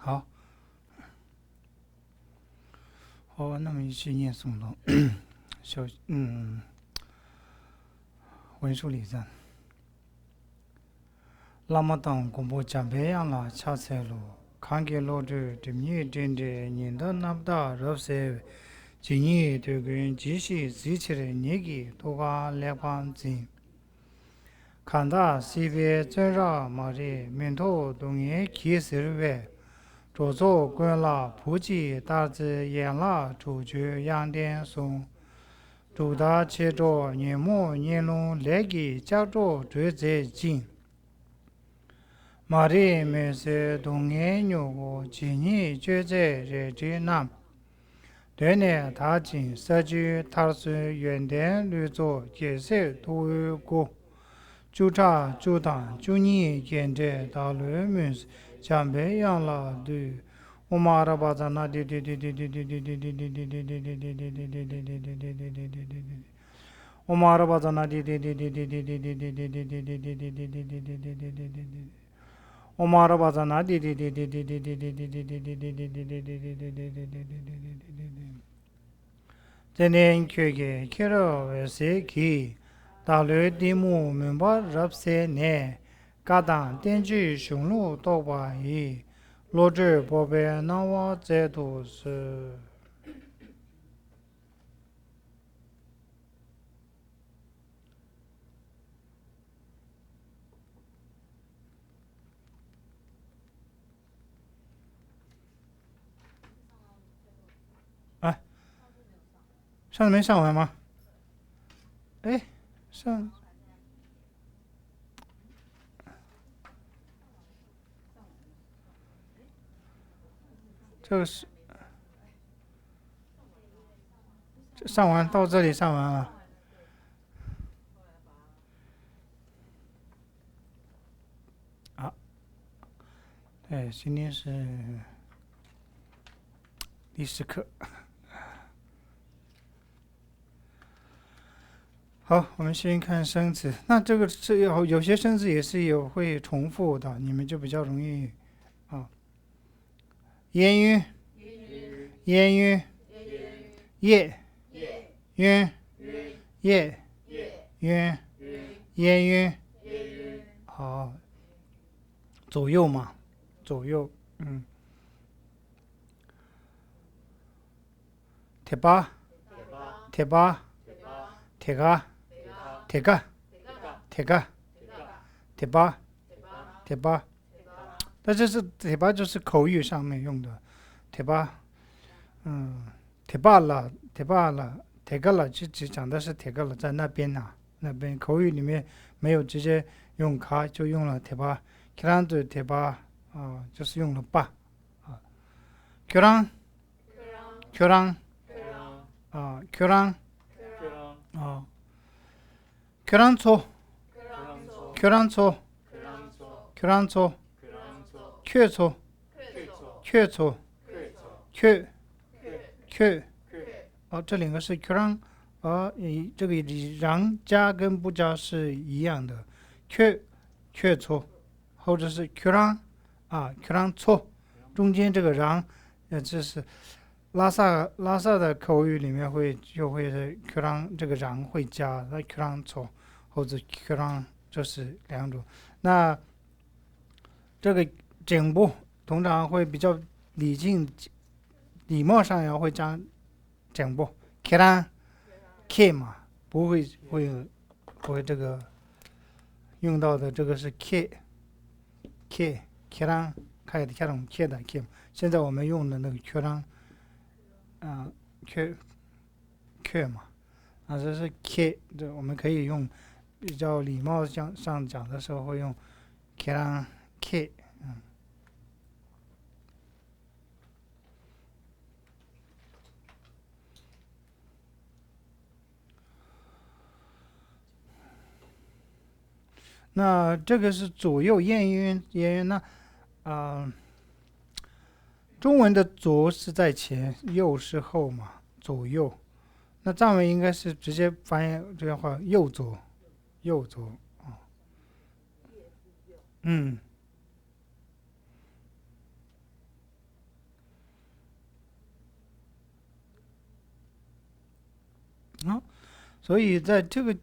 好，好，那么一起念诵了小文殊礼赞。那么当公布讲培养了恰才路，看给老者这米真正念的那么大热塞，今年这个人继续自起来念给多个来帮进。看到西边正上马的面头东眼开始外，着作关了普及大致演了主角杨点松。周大切着年末年龙来给家着追在近，马的面是东眼牛个今年就在热这南，对呢他进设计他是原点绿作介绍都有过，就差就当就你现在大陆面是江北养了的。我妈的把咱那的我妈的把咱那我妈的把咱那今年去给开了谁去？大陆的木明白入些呢？嘎当电锯雄鹿多把一。罗志宝贝，那我这都是哎，上次没上完吗？哎，上这个是上完到这里上完了。啊，对，今天是第10课。好，我们先看生字。那这个是有些生字也是会重复的，你们就比较容易啊。烟云，烟云，夜，云，夜，云，烟云。好，左右嘛，左右，贴吧，贴吧，贴个，贴个，贴个，贴吧，贴吧。但这是贴吧，就是口语上面用的，贴吧，贴吧了，贴吧了，贴个了，就只讲的是贴个了，在那边呐、那边口语里面没有直接用卡，就用了贴吧，其他的贴吧就是用了吧啊，교랑 교랑 교랑 교랑초 교랑초 교랑초 최초 최초 최 최这两个是 Qur'an，这个让加跟不加是一样的，确错，或者是 Qur'an Qur'an 错，中间这个让，这是拉萨的口语里面就会是 Qur'an 这个让会加，那 Qur'an 错或者 Qur'an 这是两种。那这个颈部通常会比较礼貌上也会讲颈部。Kiran K 嘛，不会这个用到的，这个是 Kiran 开的 K 的 K。现在我们用的那个 Kiran K 嘛，这是 K， 这我们可以用比较礼貌上讲的时候会用 Kiran K。那这个是左右验音，那中文的左是在前，右是后嘛，左右。那藏文应该是直接翻译这样话，右左所以在这个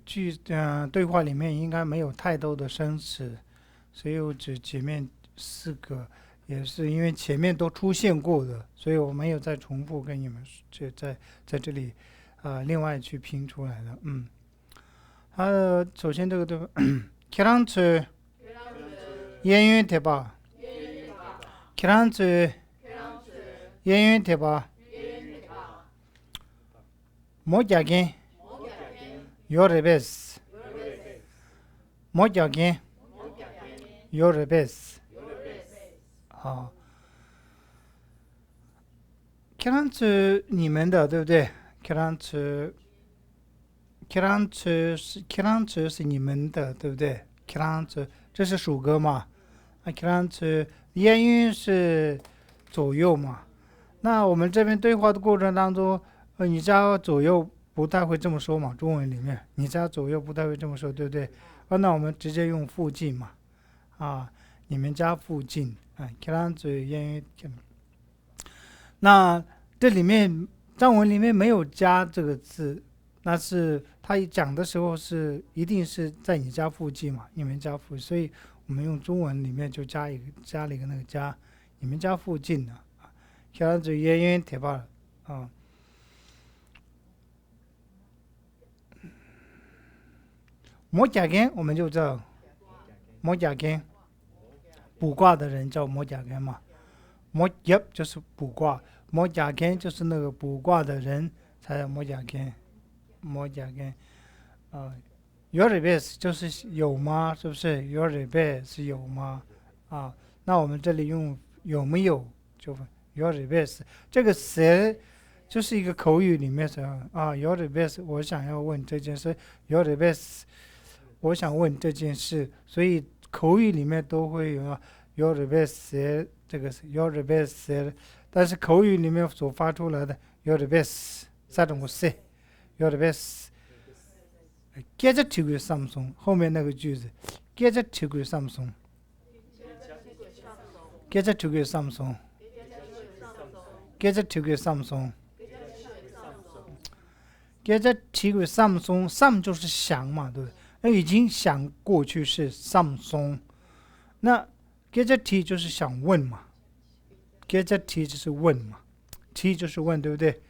对话里面应该没有太多的生词，所以我只前面4个，也是因为前面都出现过的，所以我没有再重复跟你们在这里另外去拼出来的。首先这个对吧계란츠 예윤 대박 계란츠 예윤 대박 모자겐 요르베스 모자겐 요르베스 계란츠 你们的对不对？keran츠是你们的，对不对？keran츠这是属歌嘛？keran츠烟韵是左右嘛？那我们这边对话的过程当中，你加左右不太会这么说嘛？中文里面你加左右不太会这么说，对不对？那我们直接用附近嘛？你们家附近keran츠烟韵。那这里面藏文里面没有加这个字，那是他讲的时候是一定是在你家附近嘛，你们家附近，所以我们用中文里面就加了一个那个家，你们家附近的keran츠 예윤 대박 모자겐我们就知道모자겐卜卦的人叫모자겐嘛，모잡就是卜卦，mojagen就是那个卜卦的人才叫mojagen。yoribes 就是有吗？是不是 yoribes 是有吗？那我们这里用有没有就 yoribes 这个词就是一个口语里面的yoribes 我想要问这件事 yoribes 我想问这件事，所以口语里面都会有yoribes 这个是 yoribes， 但是口语里面所发出来的 yoribes 三种是 yoribes。계좌치고 삼성后面那个句子계좌치고 삼성 계좌치고 삼성 계좌치고 삼성 계좌치고 삼성 삼就是想嘛，对不对？那已经想过去式삼성，那계좌치就是想问嘛，계좌치就是问嘛，치就是问，对不对？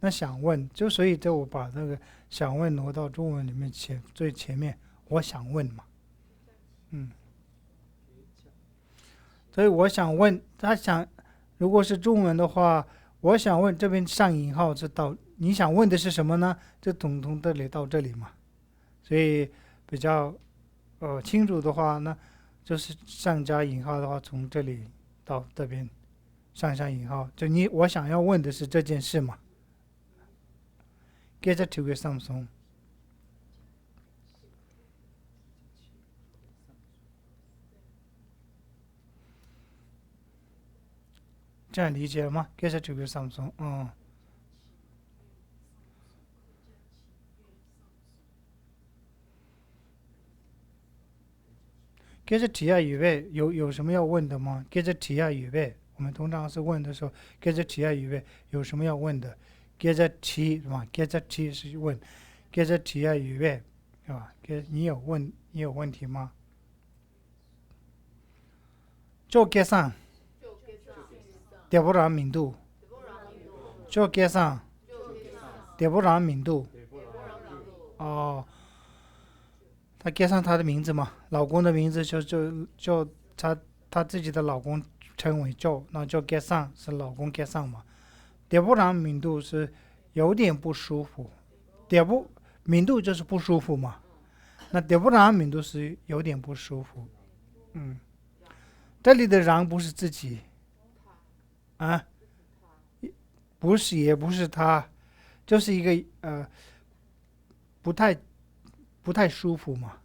那想问就所以我把那个想问挪到中文里面最前面，我想问嘛，所以我想问他想，如果是中文的话，我想问这边上引号是到你想问的是什么呢？就从这里到这里嘛，所以比较清楚的话呢，就是上加引号的话，从这里到这边上下引号，就我想要问的是这件事嘛。계좌치고 삼성这样理解了吗？ 계좌치고 삼성 계좌치야以外有什么要问的吗？ 계좌치야以外我们通常是问的时候 계좌치야以外有什么要问的？ 계좌치是吧？ 계좌치是问 계좌치야以外是吧？你有问题吗？做계산 대보람 민두做계산 대보람 민두他계산他的名字嘛，老公的名字就他自己的老公称为那叫계산是老公계산嘛。대보람 민두是有点不舒服，민두就是不舒服嘛，那대보람 민두是有点不舒服。这里的랑不是自己不是也不是他，就是一个不太舒服嘛，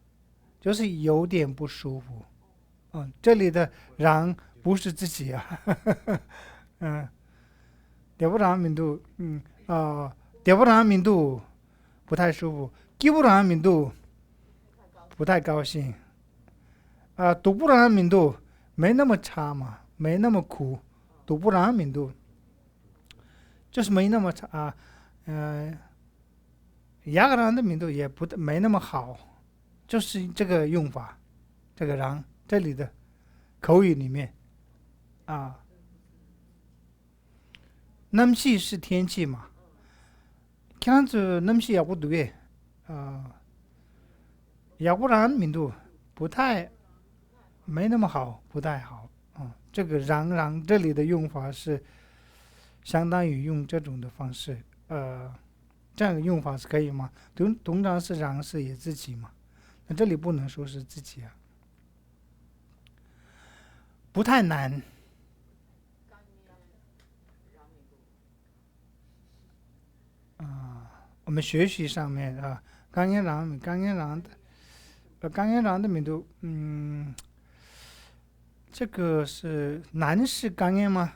就是有点不舒服。这里的랑不是自己대보람 민두 대보람 민두不太舒服，기부람 민두不太高兴独不람 민두没那么差嘛，没那么苦，独不람 민두就是没那么差雅各朗的民族也没那么好，就是这个用法，这个瓤这里的口语里面啊，남시是天气嘛，看着남시也不对啊，雅各朗民族不太没那么好，不太好啊。这个瓤这里的用法是相当于用这种的方式，这样的用法是可以吗？通常是瓤是也自己嘛，那这里不能说是自己啊，不太难。我们学习上面啊，刚言瓤的民族，这个是难是刚言吗？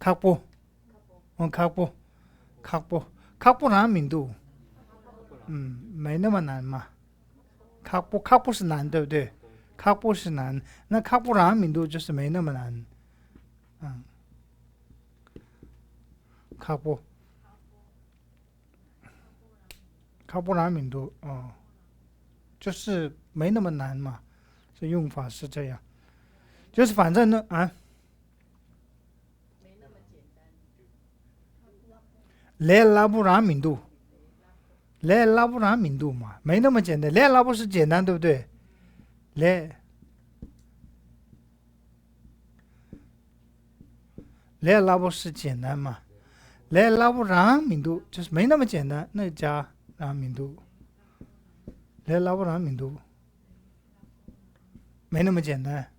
각보，각보难民族，没那么难嘛。각보是难，对不对？각보是难，那각보难民族就是没那么难，각보难民族就是没那么难嘛，这用法是这样，就是反正呢来拉布拉民族，来拉布拉民族嘛，没那么简单。来拉布是简单，对不对？来拉布是简单嘛？来拉布拉民族就是没那么简单，那加拉民族，来拉布拉民族没那么简单，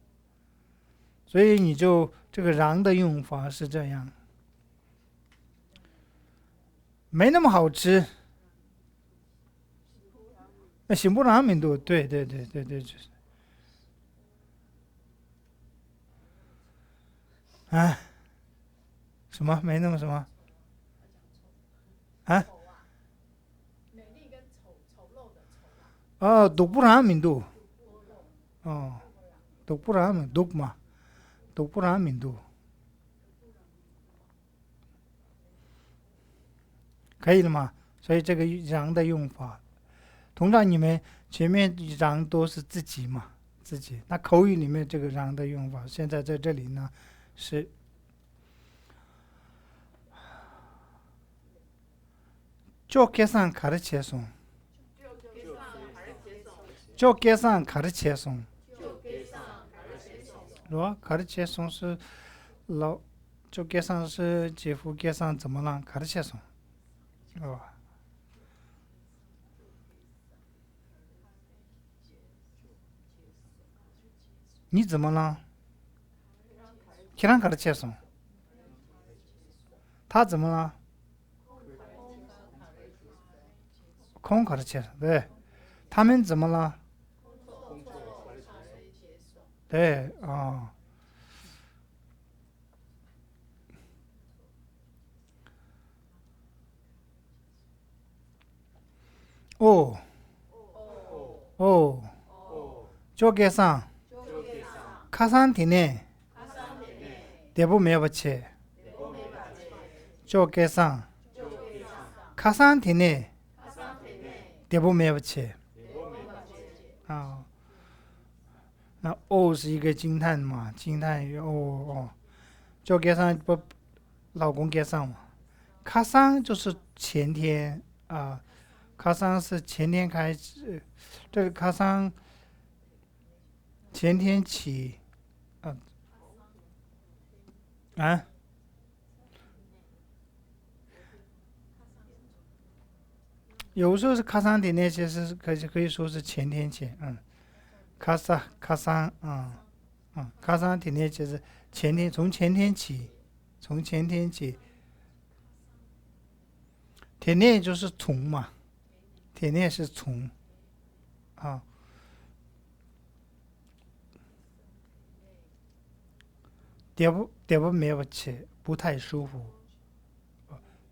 所以你就这个瓤的用法是这样，没那么好吃。那行不拉民族，对，就是什么没那么什么독불한 민두. 독불하면 독마. 독불한 민두. 可以了吗？所以这个瓤的用法，通常你们前面瓤都是自己嘛，自己。那口语里面这个瓤的用法，现在在这里呢是쪼개상 가르쳐송. 쪼개상 가르쳐송. 是吧？가르쳐송是老쪼개상是姐夫개상怎么了？가르쳐송你怎么了？ 걔랑 가르쳐송. 他怎么了？空 가르쳐송. 네. 他们怎么了？对쪼개상 카산티네 대보매버체 쪼개상 카산티네 대보매버체 那是一个惊叹嘛，惊叹于就给上不老公给上嘛，卡上就是前天卡上是前天开始，这个卡上前天起有时候是卡上的那些是可以说是前天起，卡上卡上的那些是前天，从前天起，天天就是从嘛，天天是从대부매버치不太舒服，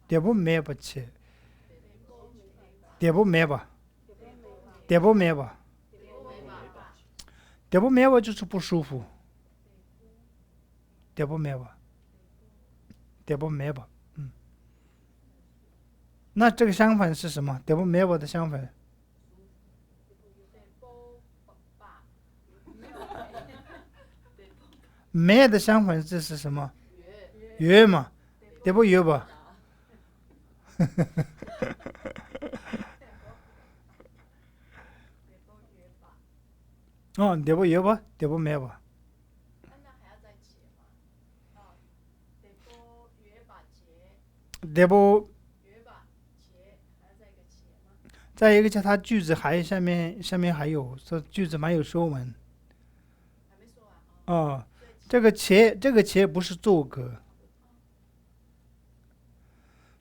대부매버치 대부매버就是不舒服，대부매버 那这个相反是什么？得不没有的相反，没的相反字是什么？约嘛，得不约吧？哦，得不约吧？得不没吧？得不再一个叫它句子还下面还有这句子没有说完。哦，这个且不是作格，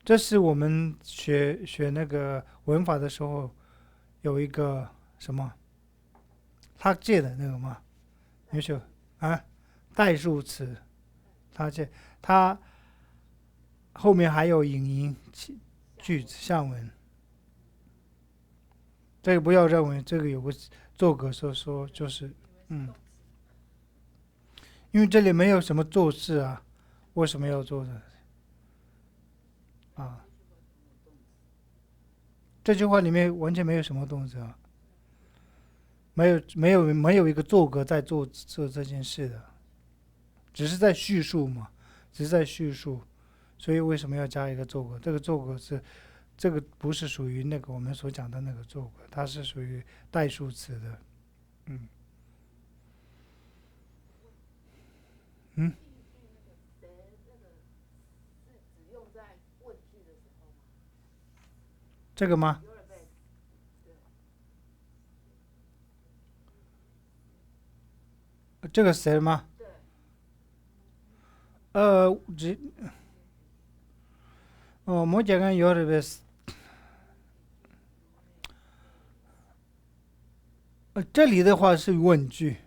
这是我们学那个文法的时候有一个什么他借的那个嘛，有时候啊代数词，他借他后面还有引言句子象文，这个不要认为这个有个作格说就是因为这里没有什么做事啊，为什么要做的啊？这句话里面完全没有什么动词啊，没有一个做格在做这件事的，只是在叙述嘛，只是在叙述，所以为什么要加一个做格？这个做格是这个不是属于那个我们所讲的那个做格，它是属于代数词的。嗯嗯，这个吗？这个谁吗？这我讲跟有的呗是，这里的话是问句，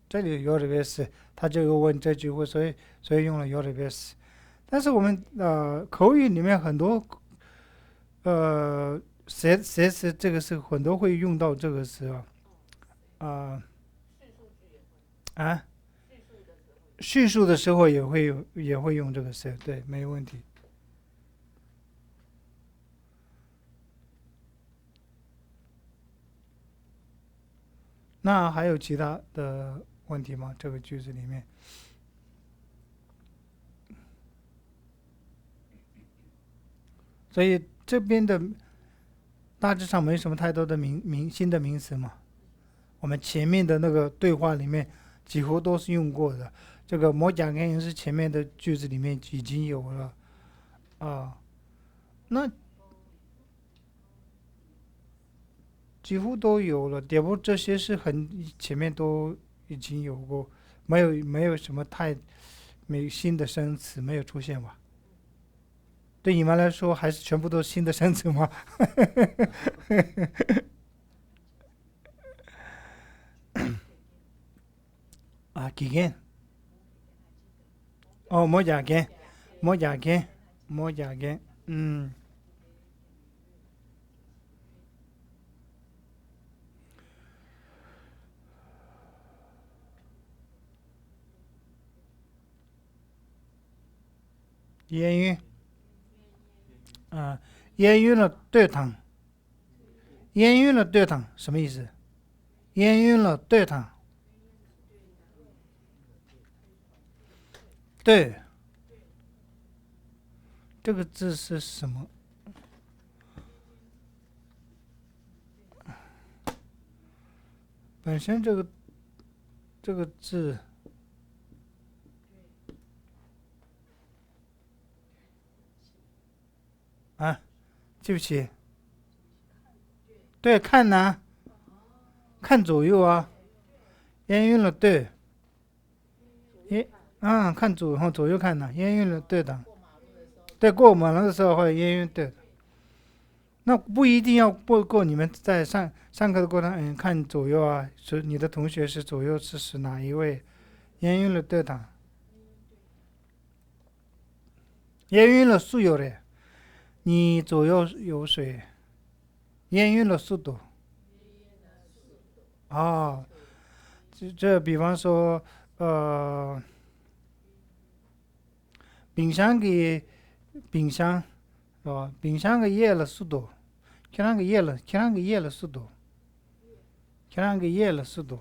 这里有的呗是，他就有问这句话，所以用了有的呗是。但是我们口语里面很多谁是这个是很多会用到这个词啊啊，叙述的时候也会用这个词，对，没有问题。那还有其他的问题吗？这个句子里面，所以这边的大致上没什么太多的新的名词嘛。我们前面的那个对话里面几乎都是用过的。这个模甲跟是前面的句子里面已经有了啊，那几乎都有了。点不这些是很前面都已经有过，没有什么太没新的生词没有出现吧？对你们来说还是全部都是新的生词吗？啊，几件？哦，模甲跟，模甲跟，模甲跟，烟晕，烟晕了对躺，烟晕了对躺什么意思？烟晕了对躺，对，这个字是什么？本身这个字啊，对不起，对，看呐、看左右啊，烟晕了对，烟看左右看呐、烟晕了对的，对，过马路的时候会烟晕对的，那不一定要过你们在上课的过程，看左右啊，说你的同学是左右是哪一位，烟晕了对的，烟晕了速有的，你左右有水，烟晕了速度啊，这比方说冰箱给冰箱是吧？冰箱个夜了速度，看那个夜了，看那个夜了速度，看那个夜了速度，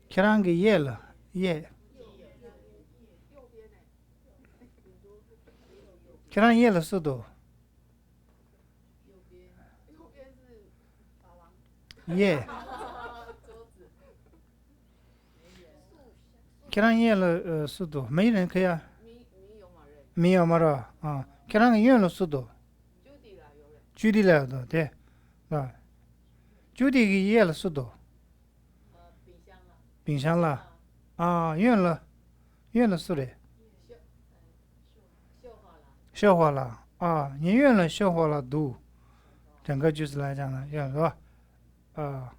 看那个夜了夜，看那夜了速度，夜，看那夜了速度，没人可以啊，没有嘛了啊，看那个夜了速度，距离了的对，啊，距离个夜了速度，冰箱了啊，远了速度，消化了啊，你远了消化了都，整个句子来讲呢，是吧？啊。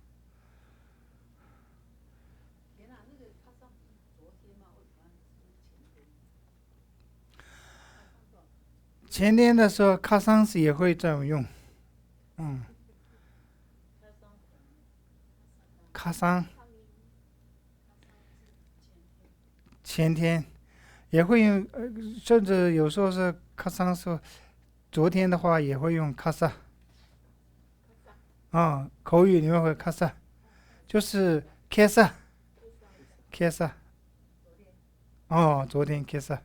前天的时候，卡桑斯也会这样用，嗯，卡桑前天也会用，甚至有时候是卡桑斯，昨天的话也会用卡萨，啊，口语里面会卡萨，就是开萨，开萨，哦，昨天开萨，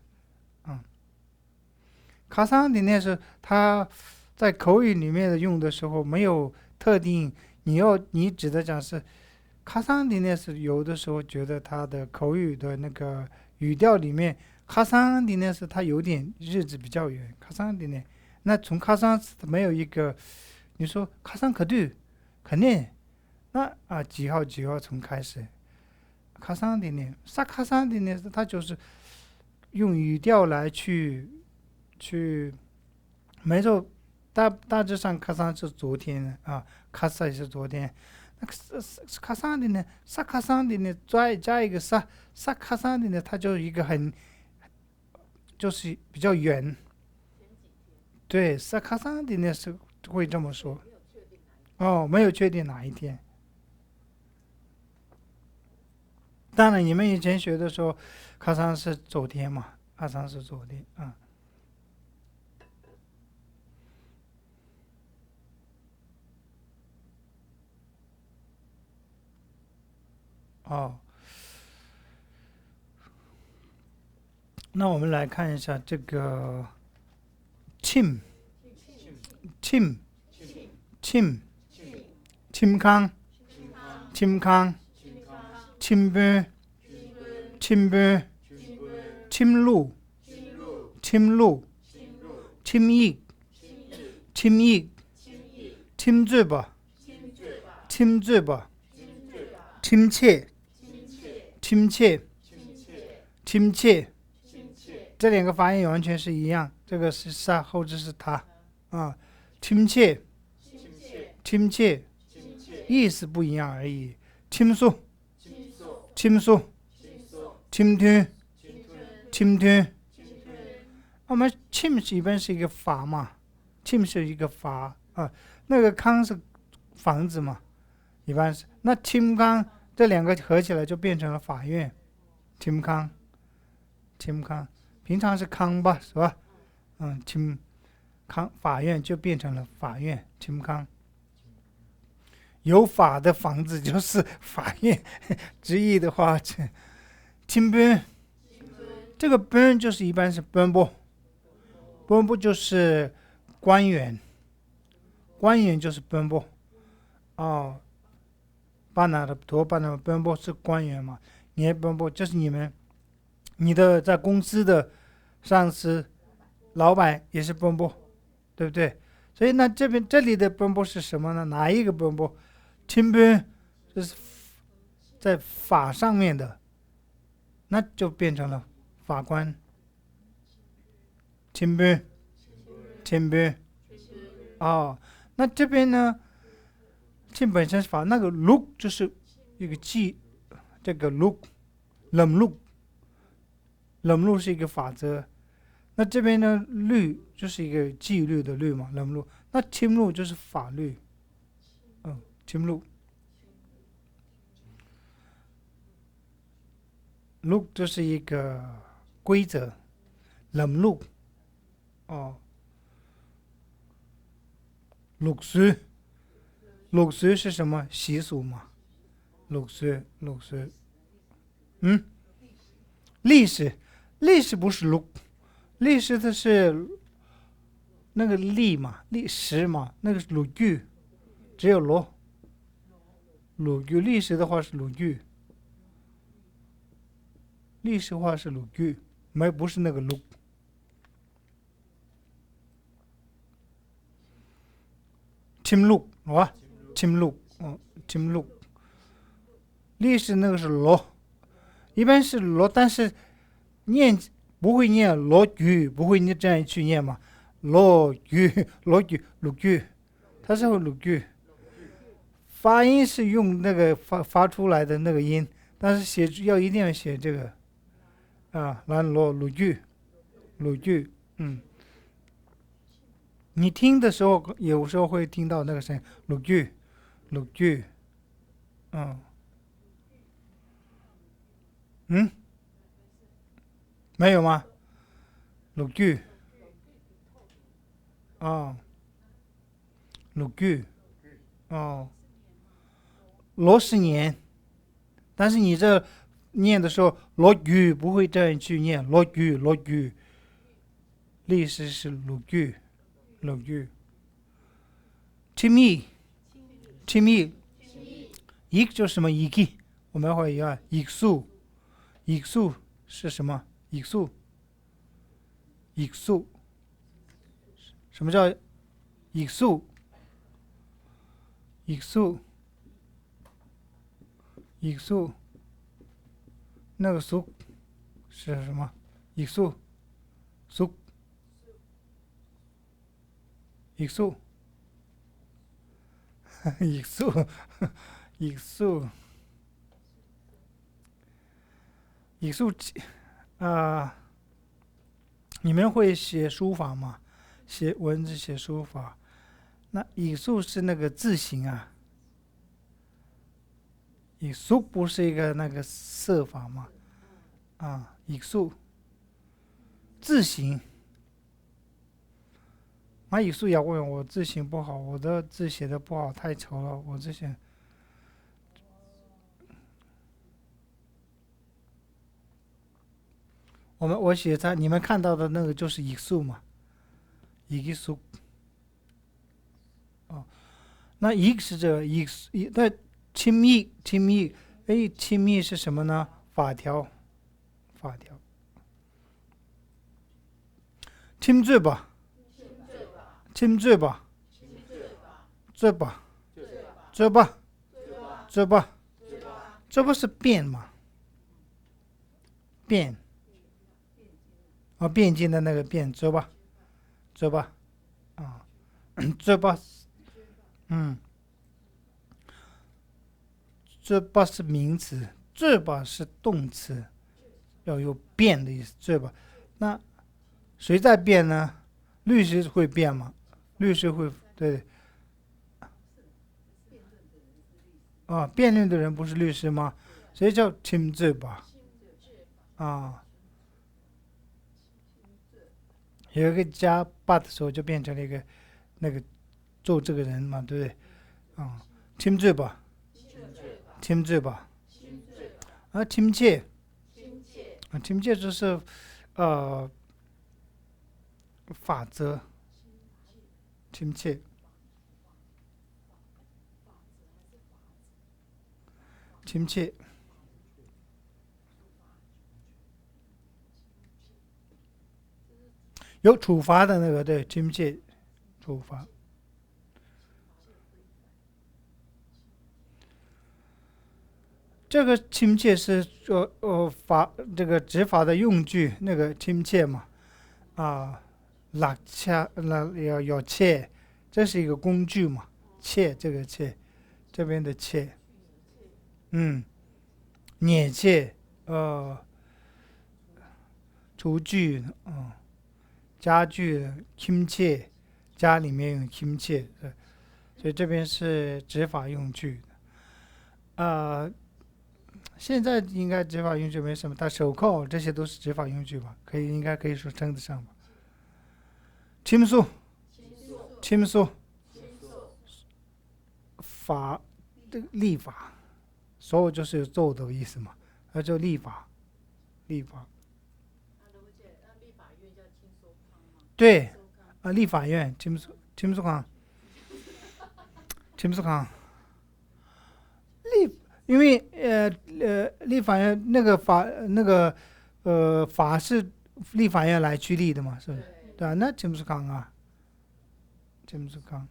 嗯，卡桑的那是他在口语里面用的时候没有特定，你指的讲是卡桑的那是有的时候觉得他的口语的那个语调里面，卡桑的那是他有点日子比较远，卡桑的那从卡桑没有一个，你说卡桑可对，肯定那啊几号几号从开始，卡桑的啥卡桑的他就是用语调来去，没错，大致上卡桑是昨天啊，卡萨也是昨天。那个卡桑的萨卡桑的再加一个萨卡桑的它就一个就是比较圆。对，萨卡桑的是会这么说。哦，没有确定哪一天。当然，你们以前学的时候，卡桑是昨天嘛，卡桑是昨天啊。哦，那我们来看一下这个 chim chim chim chim康 chim康 chim 분 chim 분 침루 침루 침익 침익 침주바 침주바 침체 침체 침체 这两个发音完全是一样，这个是萨，后置是他啊，亲切，亲切，意思不一样而已。倾诉，倾诉，倾听，倾听。我们 chim 一般是一个法嘛，chim 是一个法啊，那个康是房子嘛，一般是。那 chim 康这两个合起来就变成了法院，chim 康，chim 康。平常是康吧，是吧？嗯，清康法院就变成了法院，清康。有法的房子就是法院，直译的话，清奔，这个奔就是一般是奔波，奔波就是官员，官员就是奔波。哦，巴拿的多巴拿奔波是官员嘛？你也奔波，就是你的在公司的。上司、老板也是奔波，对不对？所以那这里的奔波是什么呢？哪一个奔波？亲奔就是在法上面的，那就变成了法官。亲奔，亲奔。哦，那这边呢？亲本身是法，那个 look 就是一个这个 look 冷露。冷露是一个法则，那这边呢，律就是一个纪律的律嘛，冷露。那亲录就是法律，亲录。录就是一个规则，冷露，哦， 6岁是什么习俗嘛？6岁，历史不是历史的是那个历嘛，历史嘛，那个是鲁剧，只有鲁剧，历史的话是鲁剧，历史话是鲁剧，不是那个鲁。侵录好吧，侵录，历史那个是罗，一般是罗，但是念不会念罗剧，不会你这样去念嘛，罗剧，鲁剧，它是鲁剧，发音是用那个发出来的那个音，但是一定要写这个啊，鲁剧，你听的时候有时候会听到那个声音，鲁剧，没有吗？鲁剧鲁剧罗是年，但是你这念的时候，罗剧不会这样去念，罗剧，历史是鲁剧，亲密，一个就是什么一个，我们会要一数是什么？一数，什么叫一数？那个数是什么？一数，一数，你们会写书法吗？写文字，写书法。那语速是那个字形啊，语速不是一个那个设法吗？语速字形。语速也问我字形不好，我的字写的不好，太丑了，我这些。我写在你们看到的那个就是语速嘛，语速。那一个是这个那亲密，亲密是什么呢？法条，亲嘴巴，嘴巴，这不是变吗？变变进的那个变，嘴巴嘴巴嘴巴是名词，嘴巴是动词，要有变的意思。嘴巴，那谁在变呢？律师会变吗？律师会，对。辩论的人不是律师吗？谁叫亲嘴巴？有一个加把的时候就变成了一个那个做这个人嘛，对不对？亲嘴巴，亲切，亲切就是法则，亲切，有处罚的那个，对，亲切，处罚。这个亲切是这个执法的用具，那个亲切嘛，拉切要切，这是一个工具嘛，切这个切，这边的切，捻切，厨具，家具亲切，家里面用亲切，所以这边是执法用具。现在应该执法用具没什么，但手铐这些都是执法用具吧？应该可以说称得上吧。倾诉，法这个立法，所有就是做的意思嘛，那就立法，立法。对，立法院，金属康，因为立法院那个法是立法院来去立的嘛，是不是？对啊，那金属康啊，金属康。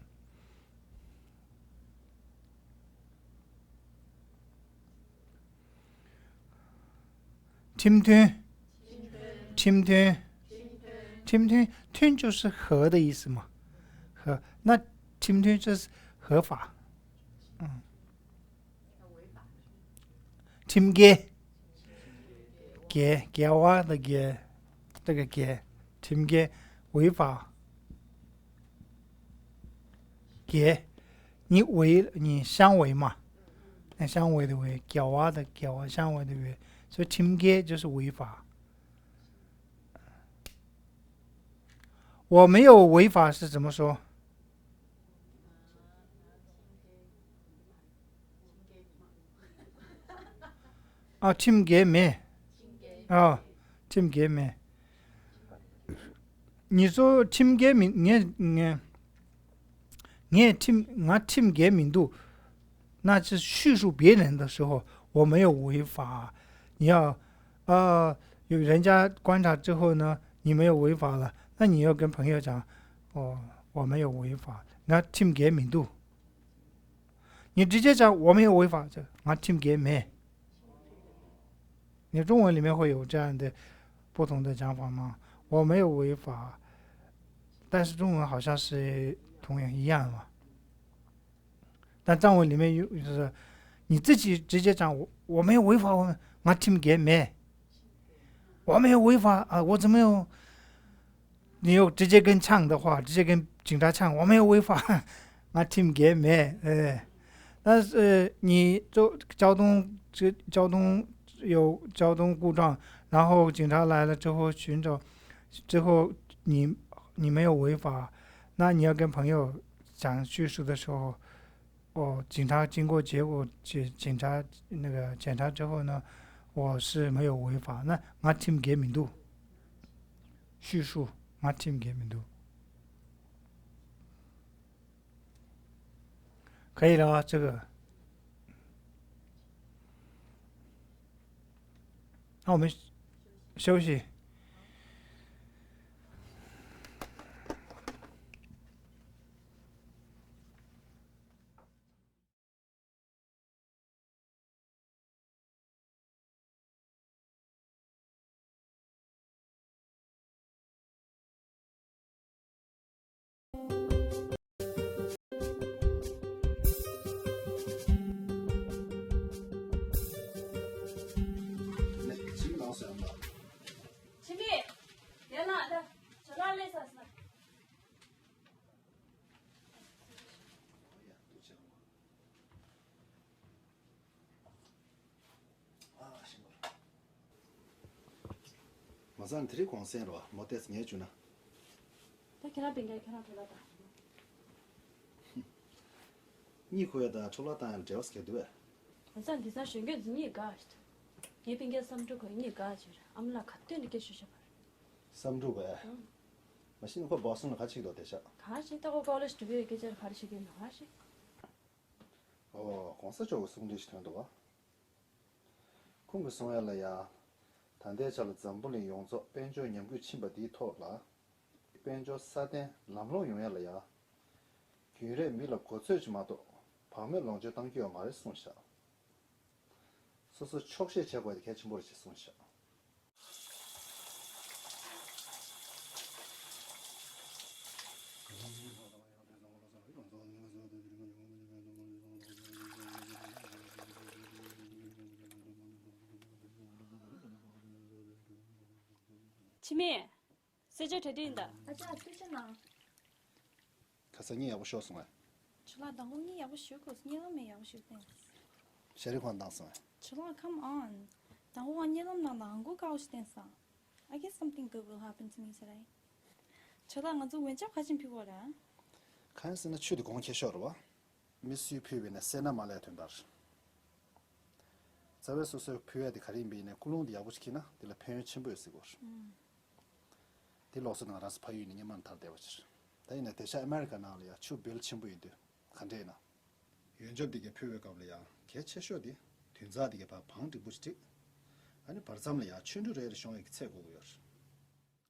팀튼，팀튼就是合的意思嘛，合。那팀튼就是合法，팀계，개와的계，这个계，팀계违法，계你相违嘛，那相违的违，개와的개와相违的违，所以팀계就是违法。我没有违法是怎么说？啊，팀계没，啊，팀계没。你说팀계名，你팀계名度，那是叙述别人的时候，我没有违法。你要，有人家观察之后呢，你没有违法了，那你要跟朋友讲，我没有违法。那팀계名度，你直接讲我没有违法，这팀계没。你中文里面会有这样的不同的讲法吗？我没有违法，但是中文好像是同样一样嘛。但藏文里面就是你自己直接讲我没有违法，我팀계没，我没有违法啊，我怎么有？你又直接跟呛的话，直接跟警察呛，我没有违法，팀계没，但是你交通有交通故障，然后警察来了之后寻找，之后你没有违法，那你要跟朋友讲叙述的时候，警察经过结果警察那个检查之后呢，我是没有违法，那팀계名度叙述팀계名度可以了啊，这个。那我们休息。马上提光线了吧？没得研究呢。他看他饼干，看他出来的。你可以的，除了单这样是给对。我上第三选个是你搞的，你饼干三周可以你搞去了，俺们那看对你给学校吧。3周呗。我现在快保送了，还去到得下。看是，但我搞的是这个给这看的是给哪是？光是这个送的是挺多。空个送下来呀，谈的下了全部利用作，变成人工700地套了，变成3点南路用下来呀，原来没了国粹这么多，旁边龙就当给我买的送下，说是确实结果的开全部去送下。前面，谁在特定的？啊，这对着呢。可是你也不晓送哎。吃了，当我你也不修，可是你都没有修的。谁的款当送哎？吃了 come on，当我你都能够搞定上。I guess something good will happen to me today。吃了，我做文章快进批我了。看是那去的工钱晓得吧？ 미스 표현에 세나 말해야 된다. 자외소서 표현의 가림비네 굴롱디 야부시키나 딜라 표현 침부였고. 딜로스는 알아서 파유는 예만 탈대버지. 다이네 대샤 아메리카나리아 추빌 침부인데 간데나. 연접디게 표현가블이야. 개체쇼디 된자디게 봐 방디 부시지. 아니 바르삼리아 춘주레의 쇼에 기체고고요.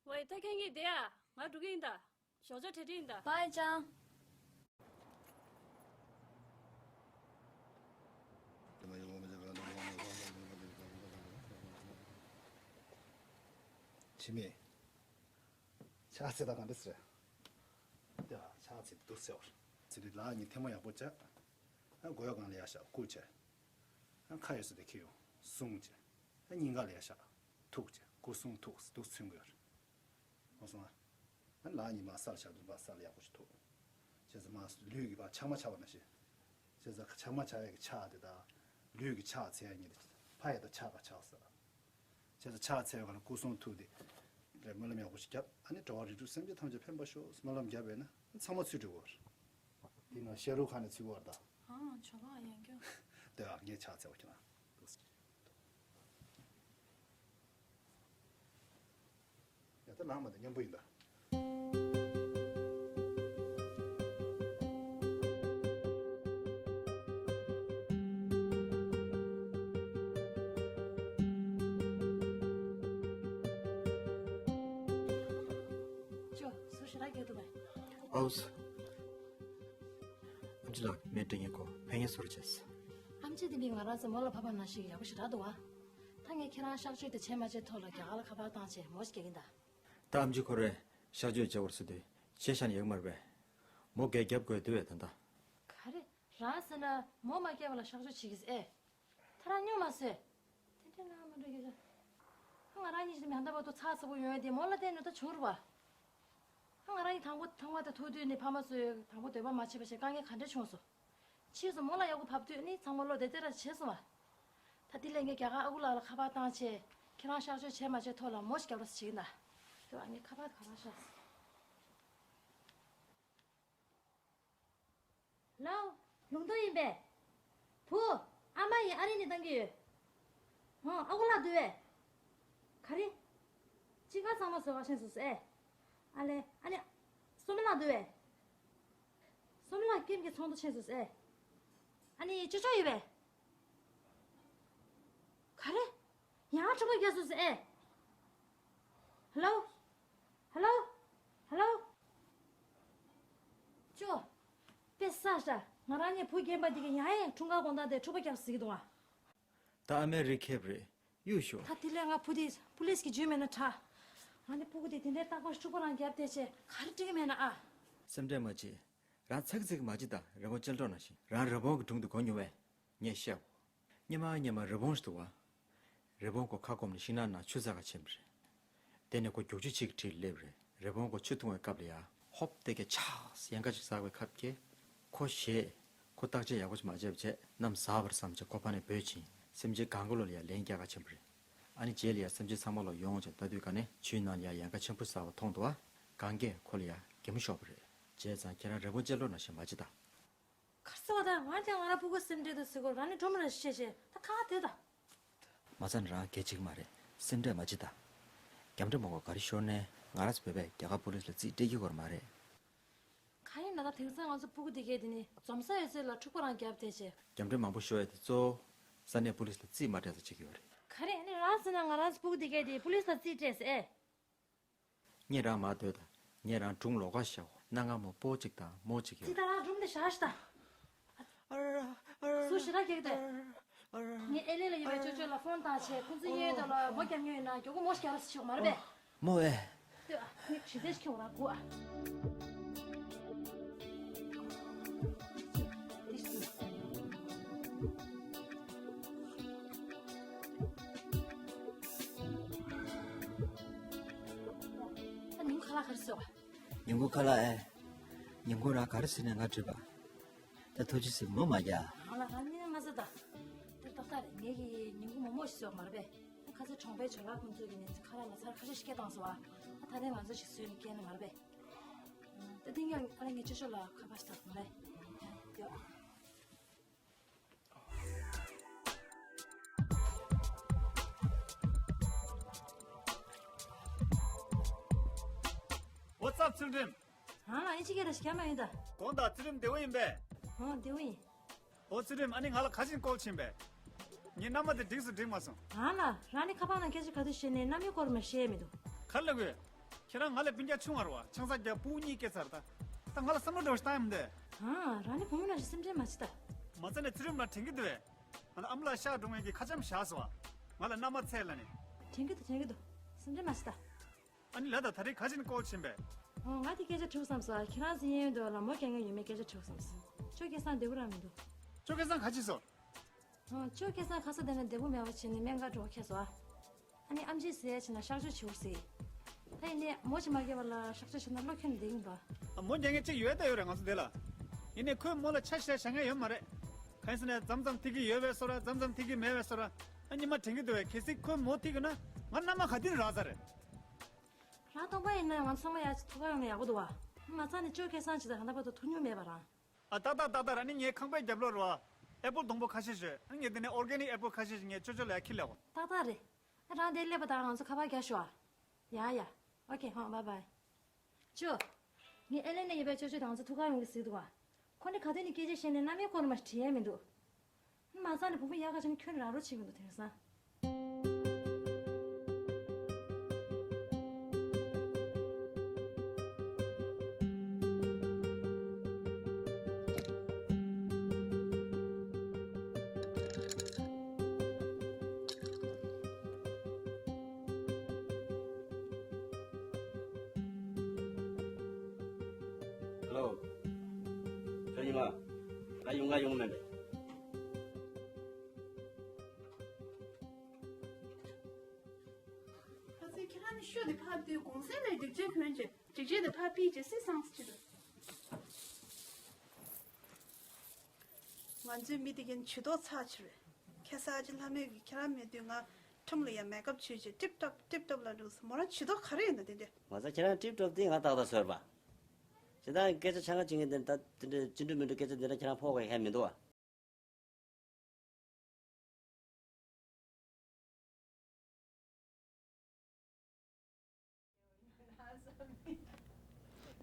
喂，他给你的呀，我都给你的，小着铁定的。拜张。 지미 차세다 간댔어. 야, 차세 또 세워. 지리 라니 테모야 보자. 아 고야간 리아샤 고체. 아 카이스데 키요. 송제. 아 닌가 리아샤. 톡제. 고송 톡스 또 승거. 무슨 말? 아 라니 마살샤도 마살이야 고시토. 그래서 마스 류기 봐 참마 차바나시. 그래서 참마 차에 차되다. 류기 차 제한이 파에도 차가 차었어. 그래서 차 세워가는 고송 투디. 말람이 하고 싶냐? 아니 저와리도 생제 탐제 펜버쇼 말람 잡에나 상모 수주고. 이나 셰루칸의 지고다. 아, 저거 연결. 내가 예 차세 오잖아. 야들 나마도 년 보인다. Aus. Amjila meeting ko phenge sorches. 암치들이 말아서 몰라 봐봐 나시 야부시라도 와. 당에 키랑 샥슈 때 제마제 털어 겨알 가봐 당시 멋있게 긴다. 다음지 거래 샤주 저거스도 제산 영말배. 목에 겹고 되야 된다. 가래 라스나 뭐마 개발라 샥슈 치기스 에. 타라뇨 마세. 텐텐나 말이게. 항아라니 좀 한다 봐도 차서 보여야 돼. 몰라 되는데 저러 봐. 항아라니 당고다 도드니 파마스 당고 대바 마치버시 강에 간데 총소. 치서 몰라 야고 밥도니 정말로 대대라 쳐서 와. 다딜랭게 개가 아굴라 가봐 당시 키랑 샤슈 제마제 털어 멋있게 알아서 치긴다. 또 아니 가봐샤. 라우 농도인배 부 아마이 아린이 당기 아굴라 두에 가리 지가 삼아서 가신수세 아니 소밀라 두에 소밀라 게임게 손도 친수세 아니 주저이배 가리 야 저거 계수세 헬로 저 베사샤 나라니 보게 받이게 야에 중간 건다데 초밖에 없으기도 와. 다 아메리케브리 유쇼. 다딜랭아 폴리스기 주면은 차. 아니 보고데 딘데 따고 슈퍼란 게 앞대체 가르치기면 아. 샘데마지. 라 착색 맞이다. 러버 쩔더나시. 라 러버 중도 건요에. 녀샤. 녀마 러본스도 와. 러본고 카콤니 신나나 추자가 쳔브리. 데네고 교주직 틸레브리. 러본고 추통에 갑리야. 홉되게 차스 양가지 사고 갑게. 코시에 코딱지 야고지 맞아브제 남 사버 삼제 코판에 베치 심지 강글로리아 랭갸가 쳔브리 아니 제리아 심지 삼말로 용어제 다뒤간에 주인난야 양가 쳔푸 사고 통도와 강게 콜리아 gem쇼브리 제자 계라 레본젤로나시 맞이다 가서다 완전 알아보고 쓴데도 쓰고 나는 좀만 시시 다 가대다. 마산라 개직 말에 심데 맞이다 겸도 먹어 가리쇼네 알아서 베베 야가 보리스 찌대기 걸 말해 가인 나다 등산 와서 보고 되게 되니 점사에서 축구랑 게 앞대체 겸도 마부 쇼에 저 산에 보리스 찌 말해서 지기오래 가래 아니 라스나 알아서 보고 되게 돼 폴리스 찌제스 에 녀라 마도다 녀라 중로가 샤고 나가 뭐 보직다 모직이 지다라 좀더 샤시다 수시라게 돼 니 엘레레 이베 저저라 폰다체 군지에다라 뭐겸요나 요거 멋있게 알아서 치고 말বে 뭐해对吧你直接去我那过 영국 칼라에 영국라 가르치는 가지바 다 도지스 뭐 말이야 아니는 맞다. 뜻답다래. 얘기 누구 뭐 멋있어 말বে. 가서 정배 전화 군주기는 카라나 살 가시 시켜 당서 와. 다들 완전 식수는 깨는 말বে. 뜻인경 아니 주셔라 가봤다 말해. 야. children. 아, 이지게라 시켜마이다. 건다 children 대원인배. 대위. children 아니 할 가진 꼴침배. 니 남한테 딩스 딩마서. 아나, 라니 카바나 계속 가듯이네 남이 걸으면 시에미도. 칼라고. 걔랑 할래 빈자 충하러 와. 청사자 부니 있겠어다. 땅 할래 삼로도 타임데. 아, 라니 보면은 심지 맛있다. 맞네 children 나 튕기도 해. 나 암라 샤 동에게 가장 샤스와. 말라 남아 셀라니. 쟁기도. 심지 맛있다. 아니 나다 다리 가진 꼴침배. 어디 계속 주삼서. 키라스 예도 라 뭐갱이 유메 계속 주삼서. 저기산 대구라미도. 쪽에선 같이 있어. 저기산 가서 되는 대구면 와치니 맹가 좋겠어. 아니 암지스에 지나 샤주 치우시. 아니 뭐지 말게 발라 샤주 지나 로켄 되인가. 뭔쟁이 책 유에다 요랑 가서 되라. 이네 그 몰라 차시야 상해 연말에. 간선에 잠잠 티기 여베서라 잠잠 티기 매베서라. 아니 마 튕기도 해. 계속 그못 티거나 만나마 가디를 하자래. 라도 바이나 완성해야 투가용에 야고도 와. 마찬이 저기산 지다 하나봐도 돈요 매봐라. 따다 아니 얘 강배 잡으러 와. 애플 동보 가시지. 아니 얘네 오르가닉 애플 가시지 얘 조절해 킬라고. 따다래. 라 델레바다 한서 가봐 가셔. 야야. 오케이. 바이바이. 니 엘레네 이베 저저 당서 투가용에 쓰도 와. 코니 가더니 계제시네 남이 거는 맛 디에면도. 마찬이 보면 야가 좀 큐를 알아 치면도 되겠어. Hello. 저기 마. 나 용가용맨. parce que han show de pas de conseil de Jack Ranger. Jack de papi je sais sans tu. 완전 미디긴 주도 차치래. 캐사질 하면 캐라면 되나 톰리야 메이크업 취지 팁톱라 줘서 뭐라 주도 가려는 데데. 맞아. 저랑 팁톱 띵 갔다 와서 서 봐. 제가 계속 장가 중에 다 진주면도 계속 내가 저랑 포가 해면도 와.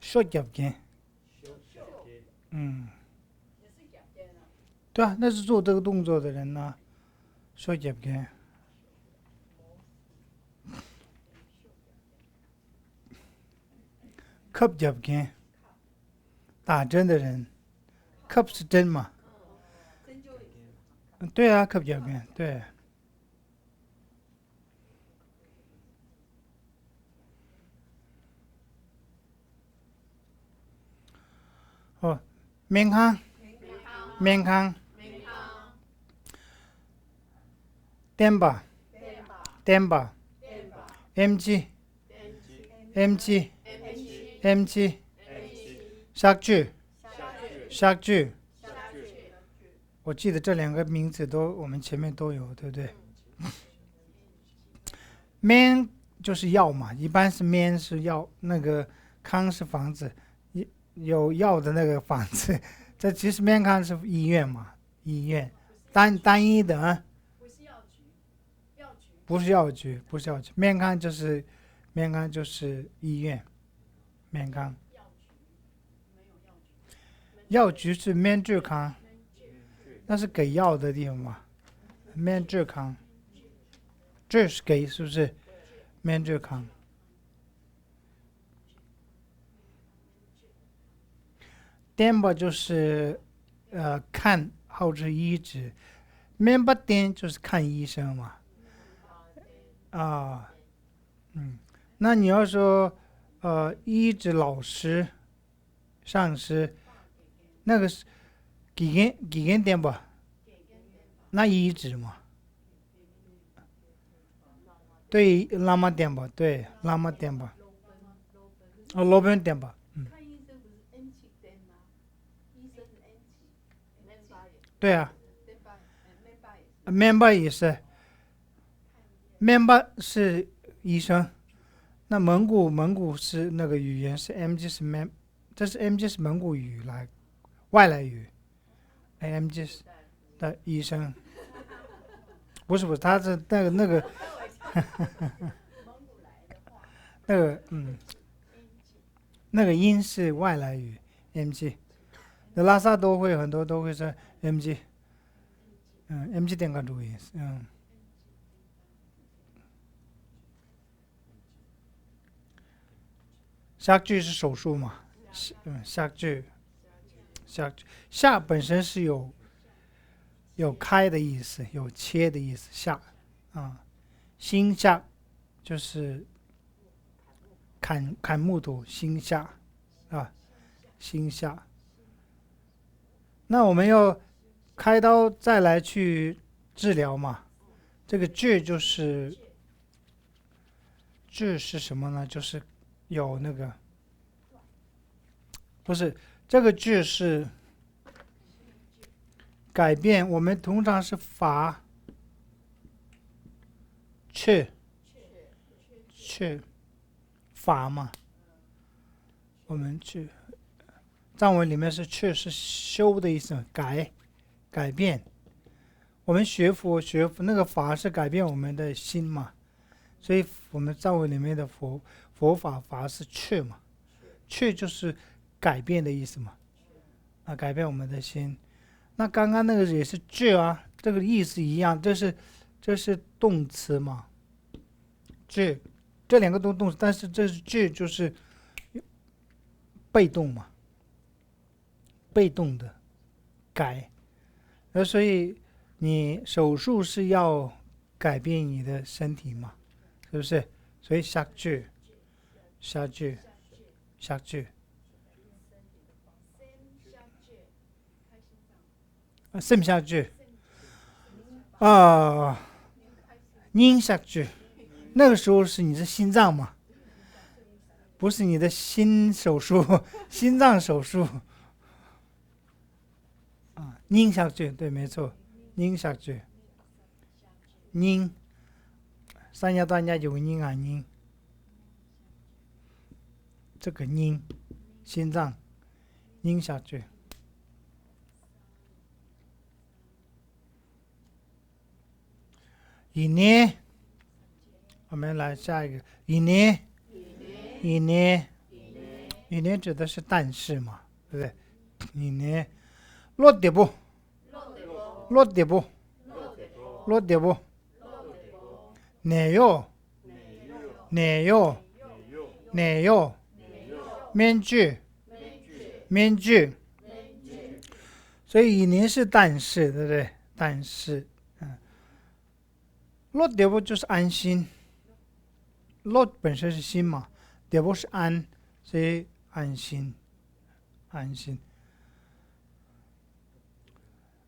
쇼잡게.对啊，那是做这个动作的人呢，쇼잡게。컵잡게。打针的人，cup 是针嘛？对啊，컵잡게，对。面康，电吧，MG，杀具，我记得这两个名字我们前面都有，对不对？面就是药嘛，一般是面是药，那个康是房子。有药的那个房子，这其实面康是医院嘛，医院单一的啊，不是药局，面康就是医院，面康。药局是面治康，那是给药的地方嘛，面治康，这是给是不是？面治康。电吧就是看或者医治，面吧电就是看医生嘛。那你要说医治老师、上司，那个是几根电吧？那医治嘛。对，拉玛电吧，对，拉玛电吧。罗本电吧。对啊，面吧也是，面吧是医生，那蒙古是那个语言是 MG 是面，这是 MG 是蒙古语外来语 ，MG 是的医生，不是，他是那个那个音是外来语 MG， 那拉萨都会很多都会是 MG， MG 点个注意，下句是手术嘛，下句下本身是有开的意思，有切的意思，下心下就是砍木头，心下心下。那我们要开刀再来去治疗嘛，这个治是什么呢？就是有那个不是这个治是改变，我们通常是罚去罚嘛，我们去藏文里面是去是修的意思，改变。我们学佛那个法是改变我们的心嘛，所以我们藏文里面的佛法是去嘛，去就是改变的意思嘛，改变我们的心。那刚刚那个也是治啊，这个意思一样，这是动词嘛，治，这两个都动词，但是这是治就是被动嘛，被动的改，所以你手术是要改变你的身体嘛，是不是？所以下句，肾下句阴下句，那个时候是你的心脏嘛，不是你的心手术，心脏手术阴下句，对，没错，阴下句，阴，三家大家有阴阴，这个阴，心脏，阴下句。一年，我们来下一个一年指的是但是嘛，对不对？一年落地不？奶油，面具，所以一年是但是，对不对？但是，落地不就是安心？落本身是心嘛，地不是安，所以安心。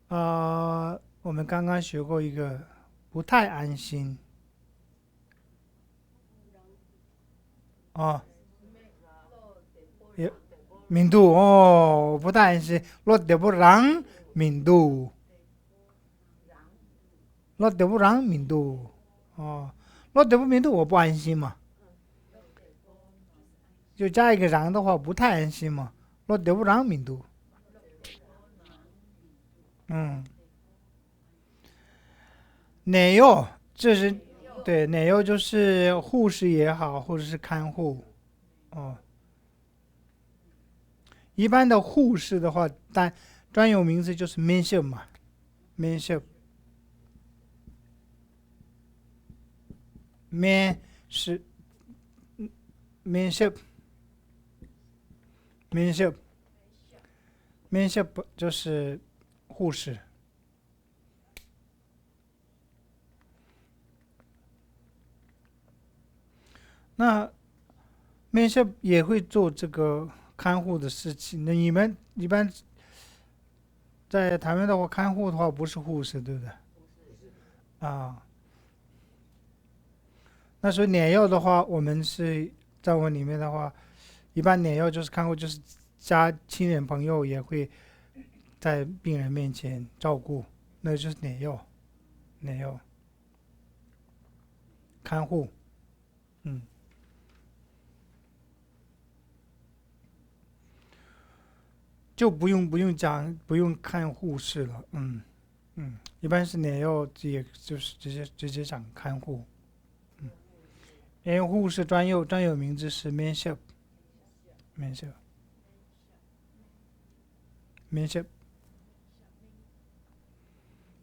我们刚刚学过一个不太安心民度不太安心，落地不让民度，落地不让民度落地不民度我不安心嘛，就加一个让的话不太安心嘛，落地不让民度。奶油，这是对，奶油就是护士也好，或者是看护一般的护士的话，但专有名词就是面授嘛，面授就是护士。那面授也会做这个看护的事情。那你们一般在台湾的话，看护的话不是护士，对不对？那所以奶药的话，我们是在我里面的话，一般奶药就是看护，就是家亲人朋友也会在病人面前照顾，那就是奶药看护，就不用讲，不用看护士了，一般是奶药，也就是直接讲看护，因为护士专有名字是面授，免舍，免舍，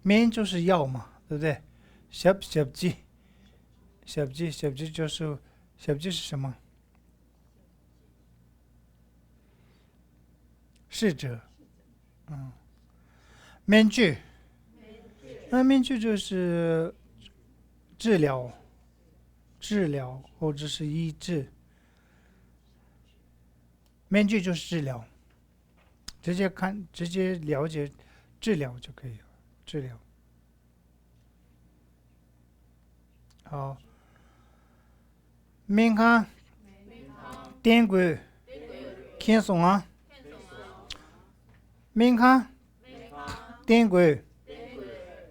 免就是要嘛，对不对？舍记，舍记就是舍记是什么？逝者，面具，那面具就是治疗或者是医治，面具就是治疗，直接了解治疗就可以了，治疗。好，面看电轨轻松啊，面看电轨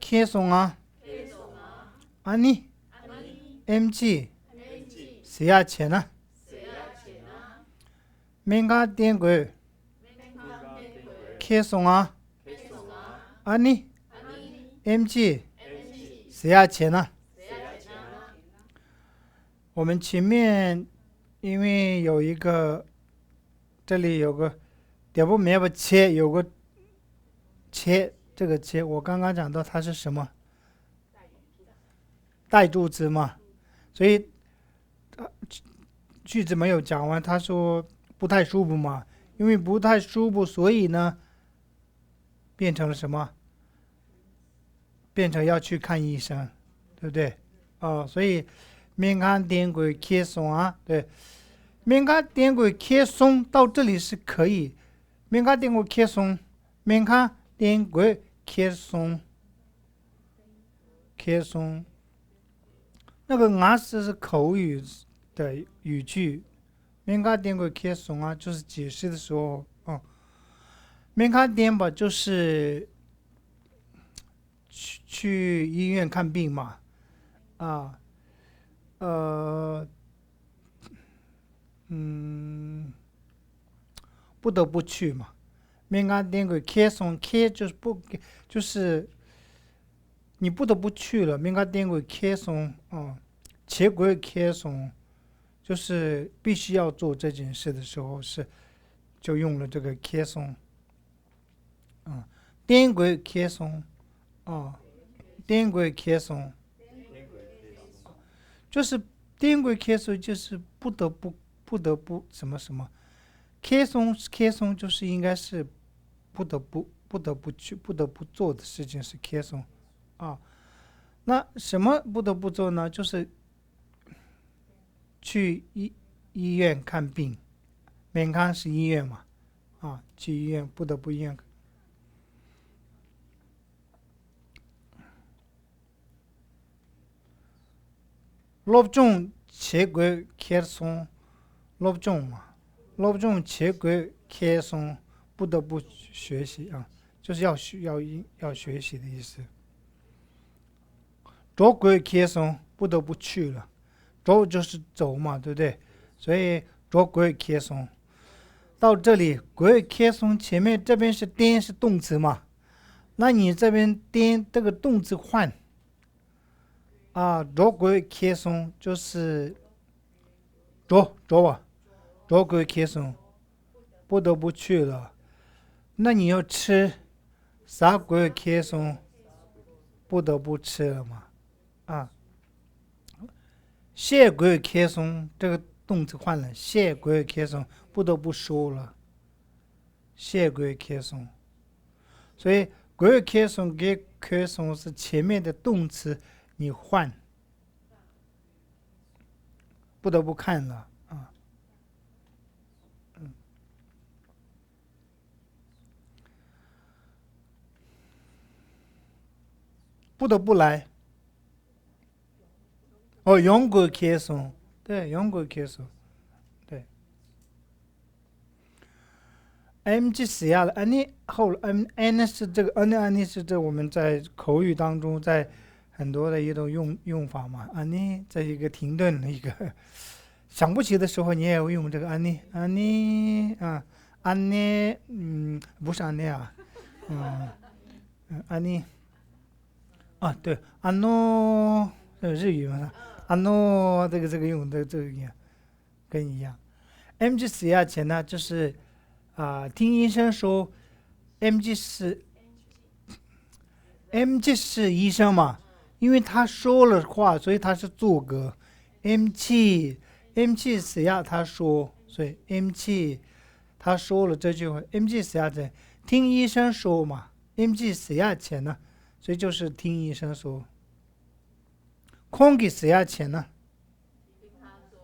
轻松啊，安妮 MG 谁要钱呢？面看电轨轻松啊，安妮 MG 谁要钱呢？我们前面因为有一个，这里有个点不没有切，有个切，这个切我刚刚讲到它是什么？带助词嘛，所以句子没有讲完，他说不太舒服嘛，因为不太舒服，所以呢变成了什么？变成要去看医生，对不对？所以面看电轨轻松啊，对，面看电轨轻松到这里是可以，面看电轨轻松，面看电轨轻松，那个俺是口语的语句，面看电轨轻松啊，就是解释的时候，面看电吧就是去医院看病嘛，不得不去嘛。面看电轨轻松，就是你不得不去了。面看电轨轻松，结轨轻松，就是必须要做这件事的时候就用了这个轻松，电轨轻松，电轨轻松。就是电轨轻松，就是不得不什么什么，轻松就是应该是不得不去不得不做的事情是轻松啊。那什么不得不做呢？就是去医院看病，面看是医院嘛，去医院不得不医院。落中结轨轻松，落中嘛，落中结轨轻松，不得不学习啊，就是要学习的意思。着轨轻松，不得不去了，着就是走嘛，对不对？所以着轨轻松。到这里，轨轻松前面这边是颠是动词嘛，那你这边颠这个动词换。着轨轻松就是着轨轻松，不得不去了。那你要吃啥轨轻松，不得不吃了嘛。谢轨轻松这个动词换了，谢轨轻松不得不说了，谢轨轻松。所以轨轻松跟轻松是前面的动词。你换，不得不看了不得不来。用轨轻松，对，用轨轻松，对。MG 死呀了，安妮后安是这个安妮是这我们在口语当中在。很多的一种用法嘛，安妮在一个停顿的一个想不起的时候，你也会用这个安妮啊，安妮，不是安妮啊，安妮啊，对，安诺日语嘛，安诺这个用的这个跟一样， MG 死呀前呢，就是听医生说 MG 是医生嘛，因为他说了话，所以他是做格。MG 死呀，他说，所以 MG 他说了这句话。MG 死呀前听医生说嘛，MG 死呀前呢，所以就是听医生说。空给死呀前呢，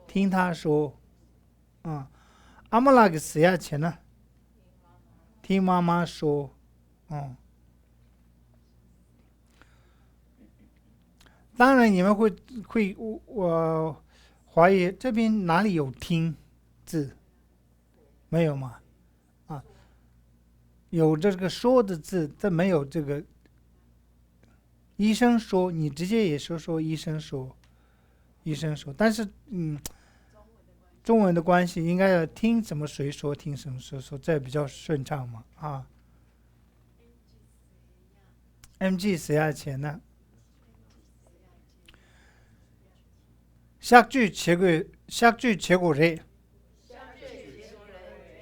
听他说。阿姆拉给死呀前呢，听妈妈说。当然你们会我怀疑这边哪里有听字？没有吗？有这个说的字，但没有这个医生说，你直接也说医生说，但是中文的关系应该要听什么谁说，听什么谁说，这比较顺畅嘛。MG 死呀前呢？샥주 최고래.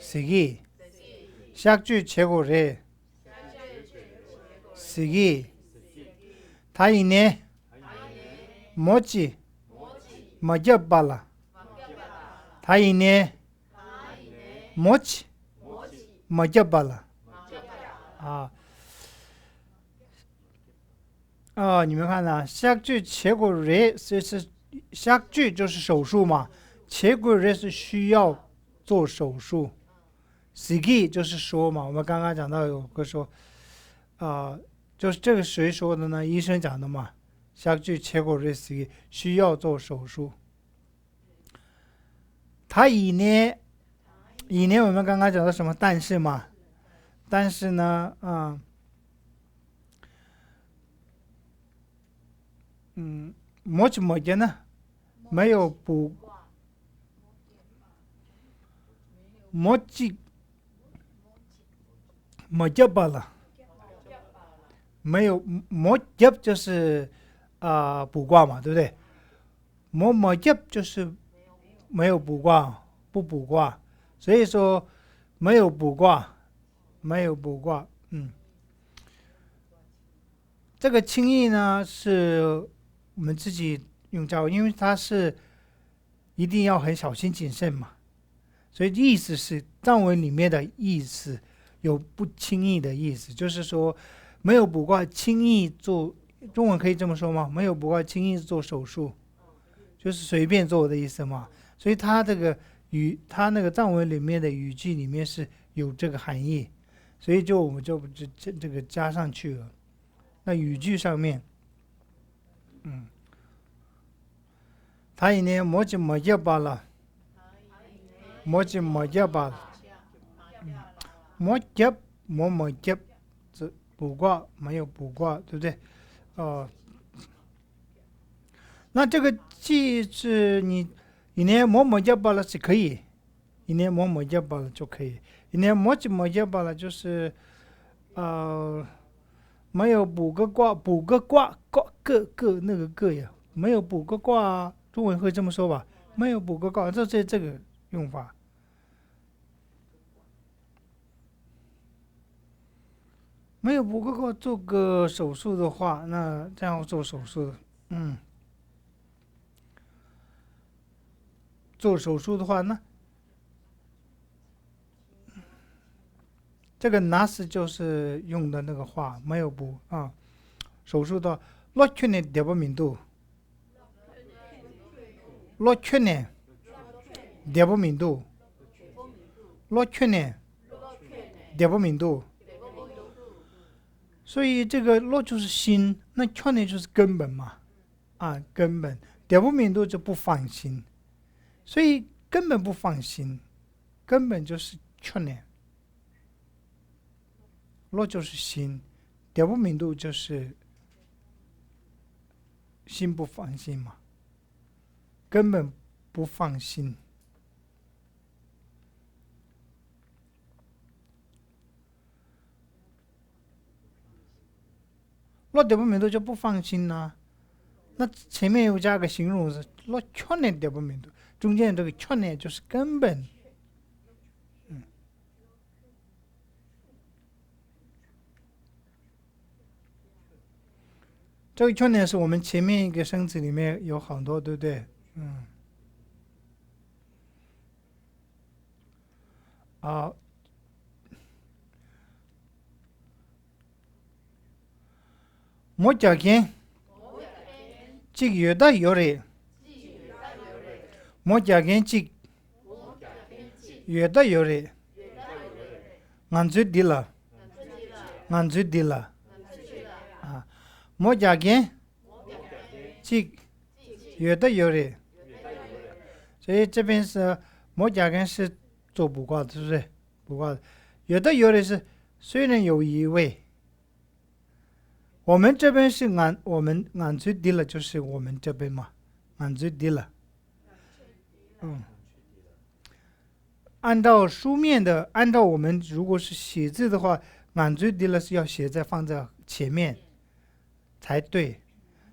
시기. 샥주 최고래. 시기. 다이네. 뭐지? 먹여봐라. 다이네. 뭐지? 먹여봐라. 你们看呢？샥주 최고래是下句就是手术嘛，切骨人是需要做手术 ，sigi 就是说嘛，我们刚刚讲到有个说，就是这个谁说的呢？医生讲的嘛，下句切骨人 sigi 需要做手术。他以年我们刚刚讲到什么？但是嘛，但是呢，么呢？没有补，么罢了，没有么就是卜卦嘛，对不对？么就是没有卜卦，不卜卦，所以说没有卜卦，这个轻易呢是我们自己用教，因为它是一定要很小心谨慎嘛，所以意思是藏文里面的意思有不轻易的意思，就是说没有卜卦轻易做，中文可以这么说吗？没有卜卦轻易做手术，就是随便做的意思嘛。所以它这个它那个藏文里面的语句里面是有这个含义，所以我们就这个加上去了。那语句上面，他一年摸就摸一把了，摸就摸一把了，摸一，这卜卦没有卜卦，对不对？那这个既是你一年摸一把了是可以，一年摸一把了就可以，一年摸就摸一把了就是没有卜个卦个那个个呀，没有卜个卦，中文会这么说吧？没有卜个卦，这个用法。没有卜个卦做个手术的话，那这样做手术，做手术的话，那这个 nas 就是用的那个话，没有补手术的落圈呢得不明度，落圈呢得不明度，落圈呢得不明度，所以这个落就是心，那圈呢就是根本嘛，根本得不明度就不放心，所以根本不放心，根本就是圈呢。落就是心，得不明度就是心不放心嘛，根本不放心。落得不明度就不放心呢，那前面又加个形容词，落圈呢得不明度，中间这个圈呢就是根本这个缺点是我们前面一个生词里面有很多，对不对？好，我家见，即有的有的，我家见即有的有的，俺最低了，俺最低了，啊，我家见即有的有的，所以这边是我家见是做补卦的，是不是？补卦的，有的有的是虽然有一位。我们这边是俺最低了，就是我们这边嘛，俺最低了。按照书面的，按照我们如果是写字的话，俺最低了是要放在前面才对。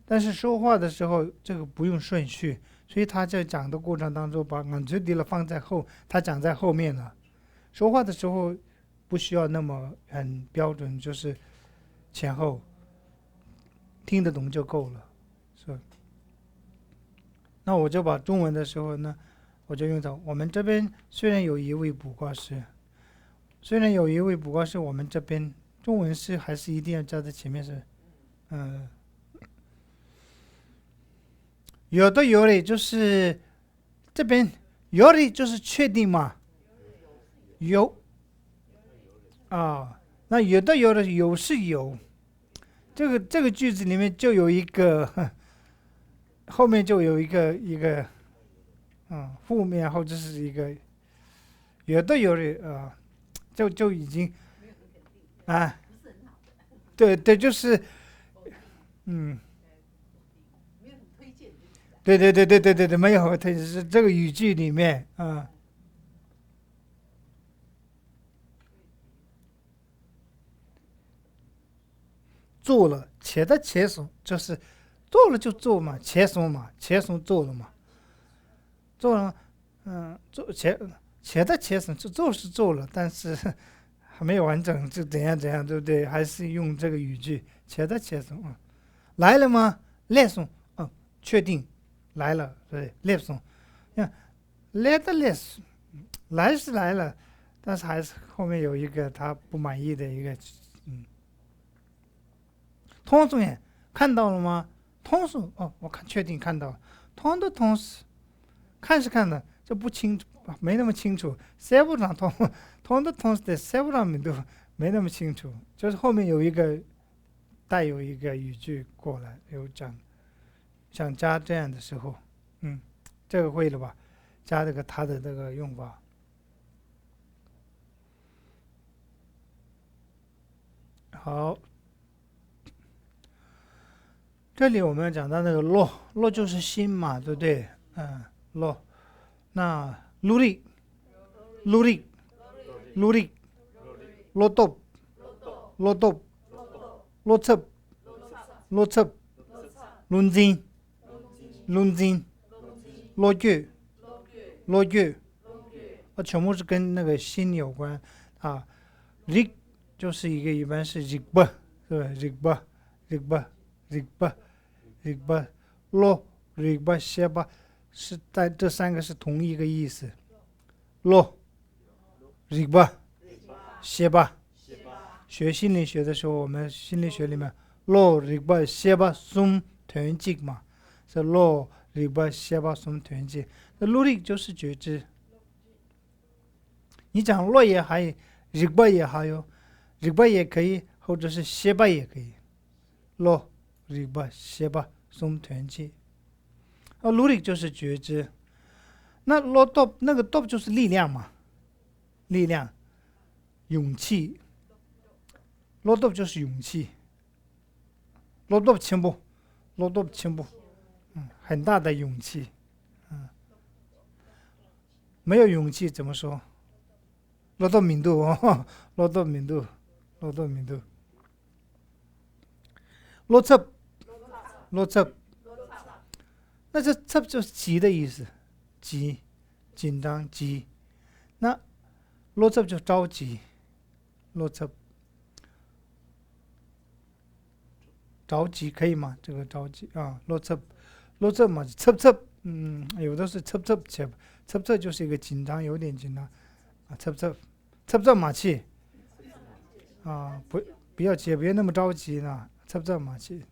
但是说话的时候，这个不用顺序，所以他在讲的过程当中把俺最低了放在后，他讲在后面了。说话的时候不需要那么很标准，就是前后。听得懂就够了，是。那我就把中文的时候呢，我就用到我们这边虽然有一位卜卦师，我们这边中文是还是一定要加在前面是，有的有的就是这边有的就是确定嘛，有啊，那有的有的有是有。这个句子里面就有一个，后面就有一个，负面或者是一个，有的就已经，对，就是，对，没有推荐是这个语句里面做了，且的且松就是做了就做嘛，且松嘛，且松做了嘛，做了，做且的且松做是做了，但是还没有完整，就怎样，对不对？还是用这个语句，且的且松来了吗？来松确定来了，对，来松，来的来松，来是来了，但是还是后面有一个他不满意的一个。通松眼看到了吗？通松我确定看到了。通的通是看是看的，这不清楚，没那么清楚。塞不上通的通是在塞不上面都没那么清楚，就是后面有一个带有一个语句过来，有讲想加这样的时候，这个会了吧？加这个它的这个用法。好。这里我们讲到那个落就是心嘛，对不对？落，那努力，落豆，落测，论斤，落句，全部是跟那个心有关啊。rig 就是一般是 rig 是吧？rig 落 rig 歇吧，是在这三个是同一个意思。落 rig 歇吧。学心理学的时候，我们心理学里面落 rig 歇吧松团结嘛，是落 rig 歇吧松团结。那落力就是觉知。你讲落也还有 rig 也还有 rig 也可以，或者是歇吧也可以。落rig 歇吧松团结，努力就是觉知。那落豆那个豆就是力量嘛，力量，勇气。落豆就是勇气。落豆轻步，很大的勇气。没有勇气怎么说？落豆敏度落豆敏度。落测，那这测就是急的意思，急，紧张急。那落测就着急，落测。着急可以吗？这个着急啊，落侧嘛，侧，有的是侧就是一个紧张，有点紧张啊，侧马气啊，不要急，别那么着急呢，侧马气，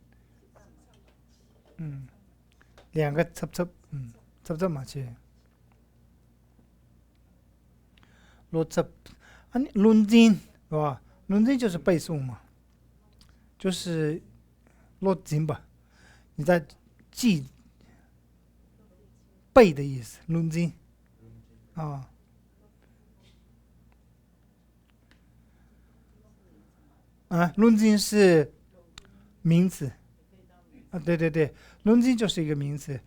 两个侧马气，落侧啊，论经是吧？论经就是背诵嘛，就是落经吧，你在记背的意思，论经啊。论经是名词啊，对，论经就是一个名词。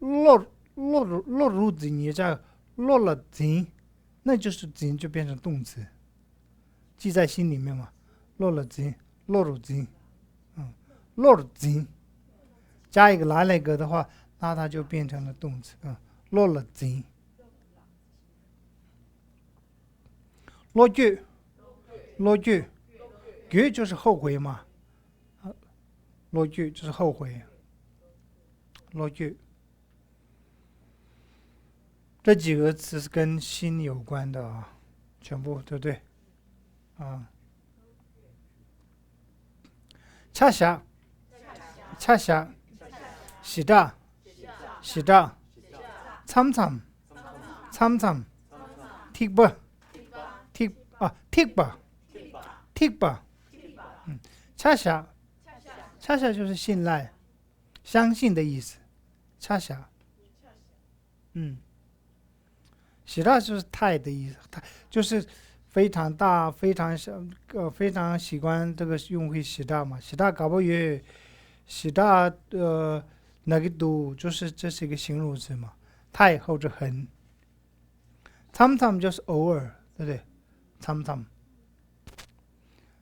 落入经，你在落了经，那就是经就变成动词，记在心里面嘛。落了经，落入经，落入经，加一个来了一个的话，那它就变成了动词啊。落了经，落句，句就是后悔嘛，落句就是后悔，落句。这几个词是跟心有关的啊，全部对不对？啊，恰狭，喜大，参，剔吧，恰狭就是信赖、相信的意思，恰狭，喜大就是太的意思，太就是非常大、非常小，非常喜欢这个用会喜大嘛，喜大搞不远，喜大那个度就是这是一个形容词嘛，太或者很，参就是偶尔，对不对？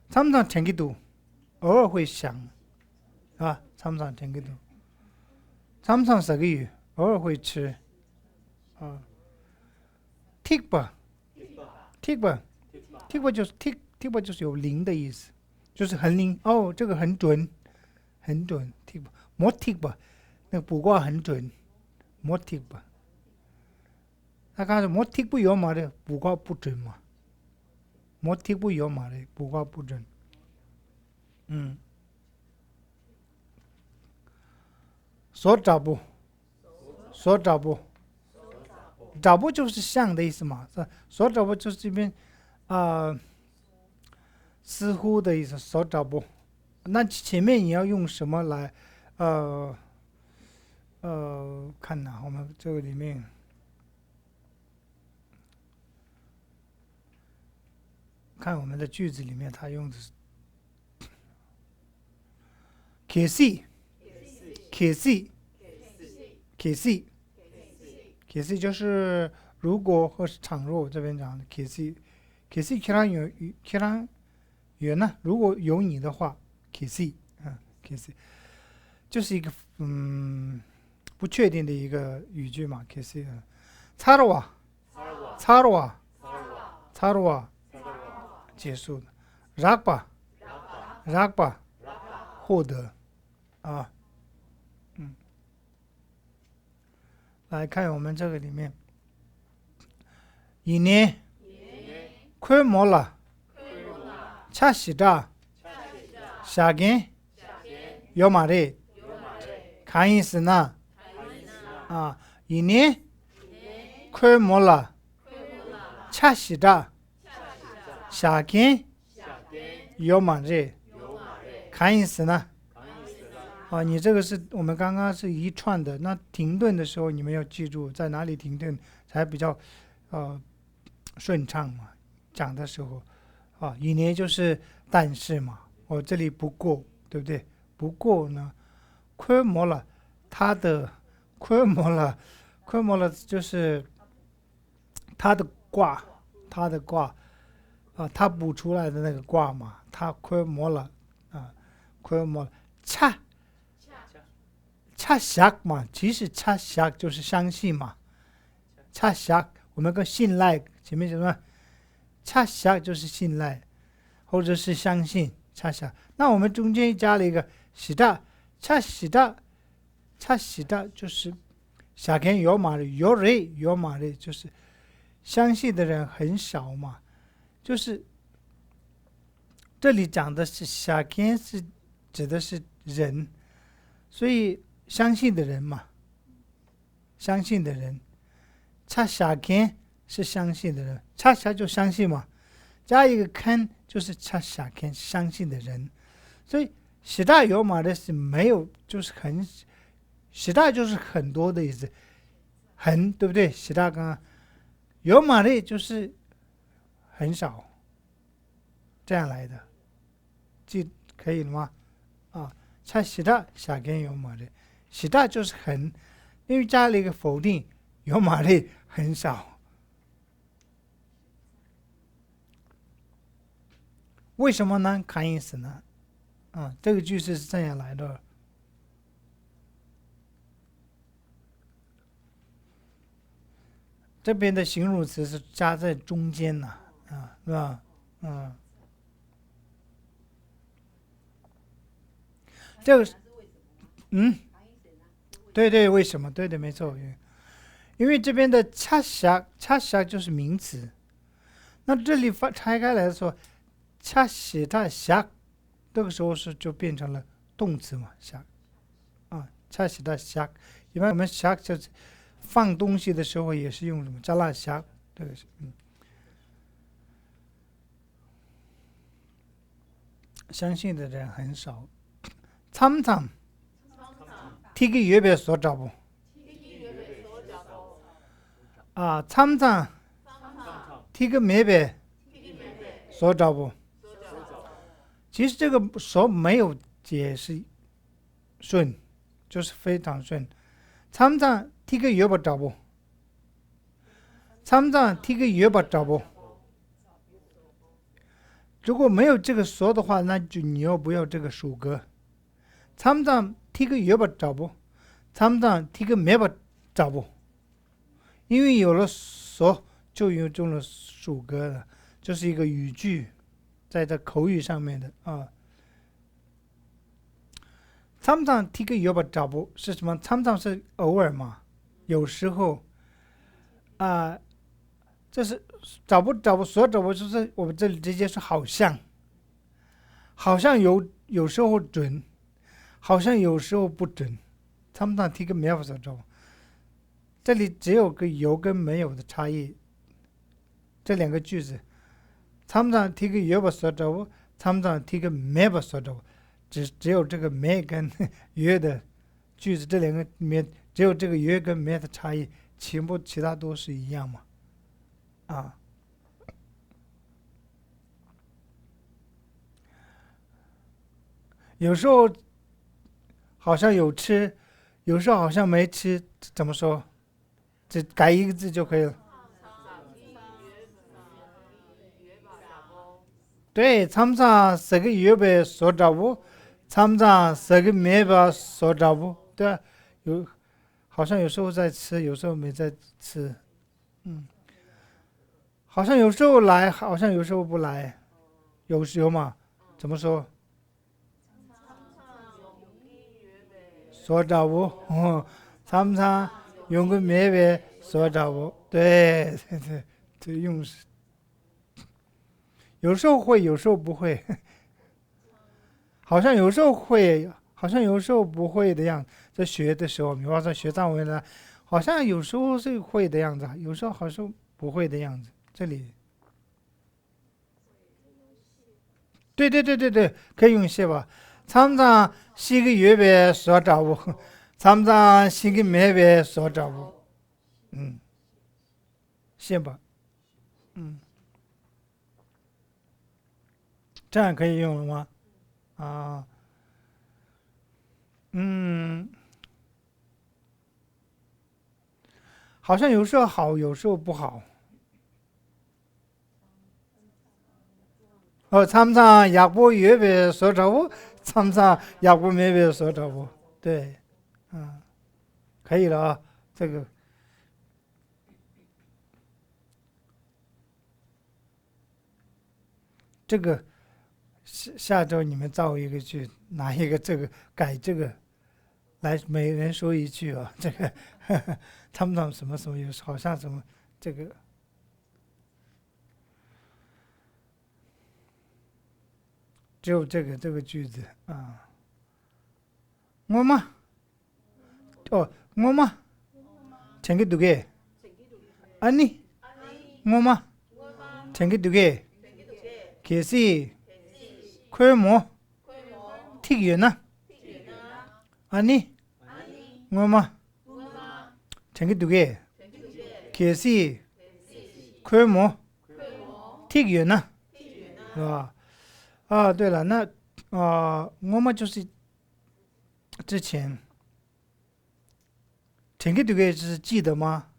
参天气度，偶尔会想，啊，参天气度，参十个月，偶尔会吃，啊。剔吧就是有灵的意思，就是很灵哦，这个很准，剔吧，莫剔吧，那个卜卦很准，莫剔吧。他看着莫剔不有嘛的卜卦不准嘛，莫剔不有嘛的卜卦不准，所找不。找不就是像的意思嘛，是吧？所找不就是这边似乎的意思，所找不。那前面你要用什么来看呐，我们这个里面看我们的句子里面，它用的是可惜就是如果或是倘若这边讲的可惜有呢，如果有你的话，可惜就是一个不确定的一个语句嘛，可惜擦了哇结束的，rak吧获得啊。来看我们这个里面，一年快没了，恰喜大，下根有马的，看意思呢？啊，一年快没了，恰喜大，下根有马的，看意思呢？啊，你这个是我们刚刚是一串的，那停顿的时候你们要记住在哪里停顿才比较顺畅嘛，讲的时候啊，一年就是但是嘛，我这里不过，对不对？不过呢，快没了，快没了就是他的卦啊，他补出来的那个卦嘛，他快没了啊，快没了，恰狭嘛，其实恰狭就是相信嘛，恰狭我们跟信赖前面什么，恰狭就是信赖或者是相信，恰狭。那我们中间加了一个喜大，恰喜大，恰喜大就是下天有马的，有人有马的，就是相信的人很少嘛。就是这里讲的是下天是指的是人，所以相信的人嘛，相信的人，恰下天是相信的人，恰下就相信嘛，加一个看就是恰下天相信的人，所以喜大有马的是没有，就是很喜大就是很多的意思，很对不对？喜大刚刚有马的就是很少，这样来的，记可以了吗？啊，恰喜大下天有马的，喜大就是很，因为加了一个否定，有马的很少。为什么呢？看意思呢？这个句式是这样来的。这边的形容词是加在中间呢，是吧？这个，对，为什么？对，没错，因为这边的恰狭就是名词，那这里拆开来说，恰喜大狭，这个时候就变成了动词嘛，狭，恰喜大狭，一般我们狭就是放东西的时候也是用什么加拉狭，这个是相信的人很少。参参，提个月别所找不？参参，提个没别所找不？其实这个所没有解释顺，就是非常顺。参参提个月不找不？参参提个月不找不？如果没有这个所的话，那就你要不要这个属格？参参提个月不找不？参参提个没不找不？因为有了所，就有这种属格了，就是一个语句，在这口语上面的啊。参参提个月不找不是什么？参参是偶尔嘛，有时候这是找不所找不，就是我们这里直接说好像有时候准，好像有时候不准。参参提个没有所找不，这里只有个有跟没有的差异。这两个句子，参参提个有不所找不，参参提个没不所找不，只有这个没跟有的句子，这两个里面只有这个有跟没的差异，其他都是一样嘛。有时候好像有吃，有时候好像没吃，怎么说？只改一个字就可以了。对，参参是个月呗所找不，参参是个没吧所找不，对啊，好像有时候在吃，有时候没在吃，好像有时候来，好像有时候不来，有吗？怎么说？所找不，参参用个没呗所找不，对，这用是。有时候会，有时候不会，好像有时候会，好像有时候不会的样子。在学的时候，比方说学藏文呢，好像有时候是会的样子，有时候好像不会的样子。这里，对，可以用些吧。参参是个月呗所找不，参参是个没呗所找不，些吧，这样可以用了吗？好像有时候好，有时候不好。参参亚波月呗所找不，参参亚波没呗所找不，对，可以了啊，这个。下周你们造一个句，拿一个这个改这个，来每人说一句啊，这个他们什么什么有好像什么这个。只有这个句子啊，我嘛，我嘛，챙겨 두게， 아니， 我嘛，챙겨 두게， 계시， 쾌모， 튀기나， 아니， 我嘛，챙겨 두게， 계시， 쾌모， 튀기나， 是吧？啊，对了，那我们就是之前챙겨 두게是记得吗？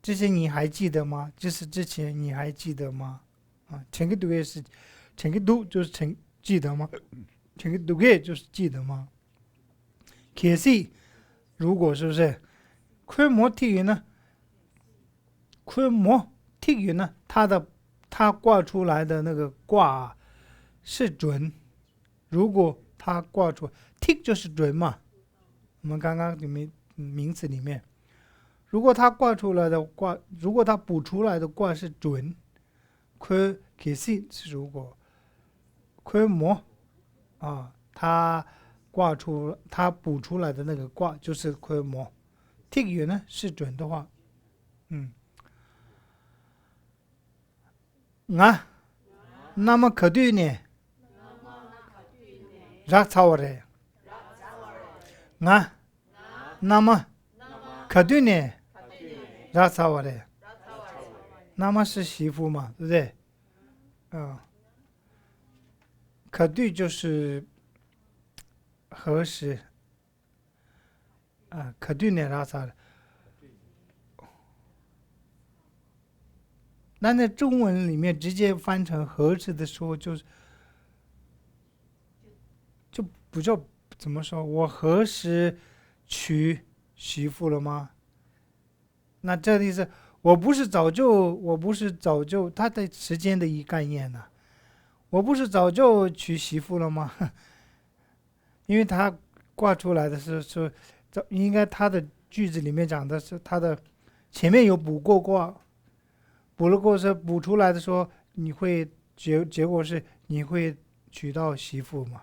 这些你还记得吗？就是之前你还记得吗？啊，챙겨 두게是챙겨 두就是记得吗？챙겨 두게就是记得吗？계시如果是不是？쾌모 튀기呢？쾌모 튀기呢？它挂出来的那个挂是准，如果它挂出 tick 就是准嘛，我们刚刚里面名词里面，如果它挂出来的挂，如果它补出来的挂是准，쾌 계시是如果，쾌模啊，它补出来的那个挂就是쾌模，tick 呢是准的话，啊，那么可对呢？락 차오래. 아, 나마可对呢？락 차오래. 나마是媳妇嘛，对不对？可对就是何时？可对呢락 차오래。那在中文里面直接翻成何时的时候，就不叫怎么说？我何时娶媳妇了吗？那这意思，我不是早就，它的时间的一概念呢。我不是早就娶媳妇了吗？因为它挂出来的是应该它的句子里面讲的是它的前面有补过卦。补了过是补出来的说你会结果是你会娶到媳妇嘛，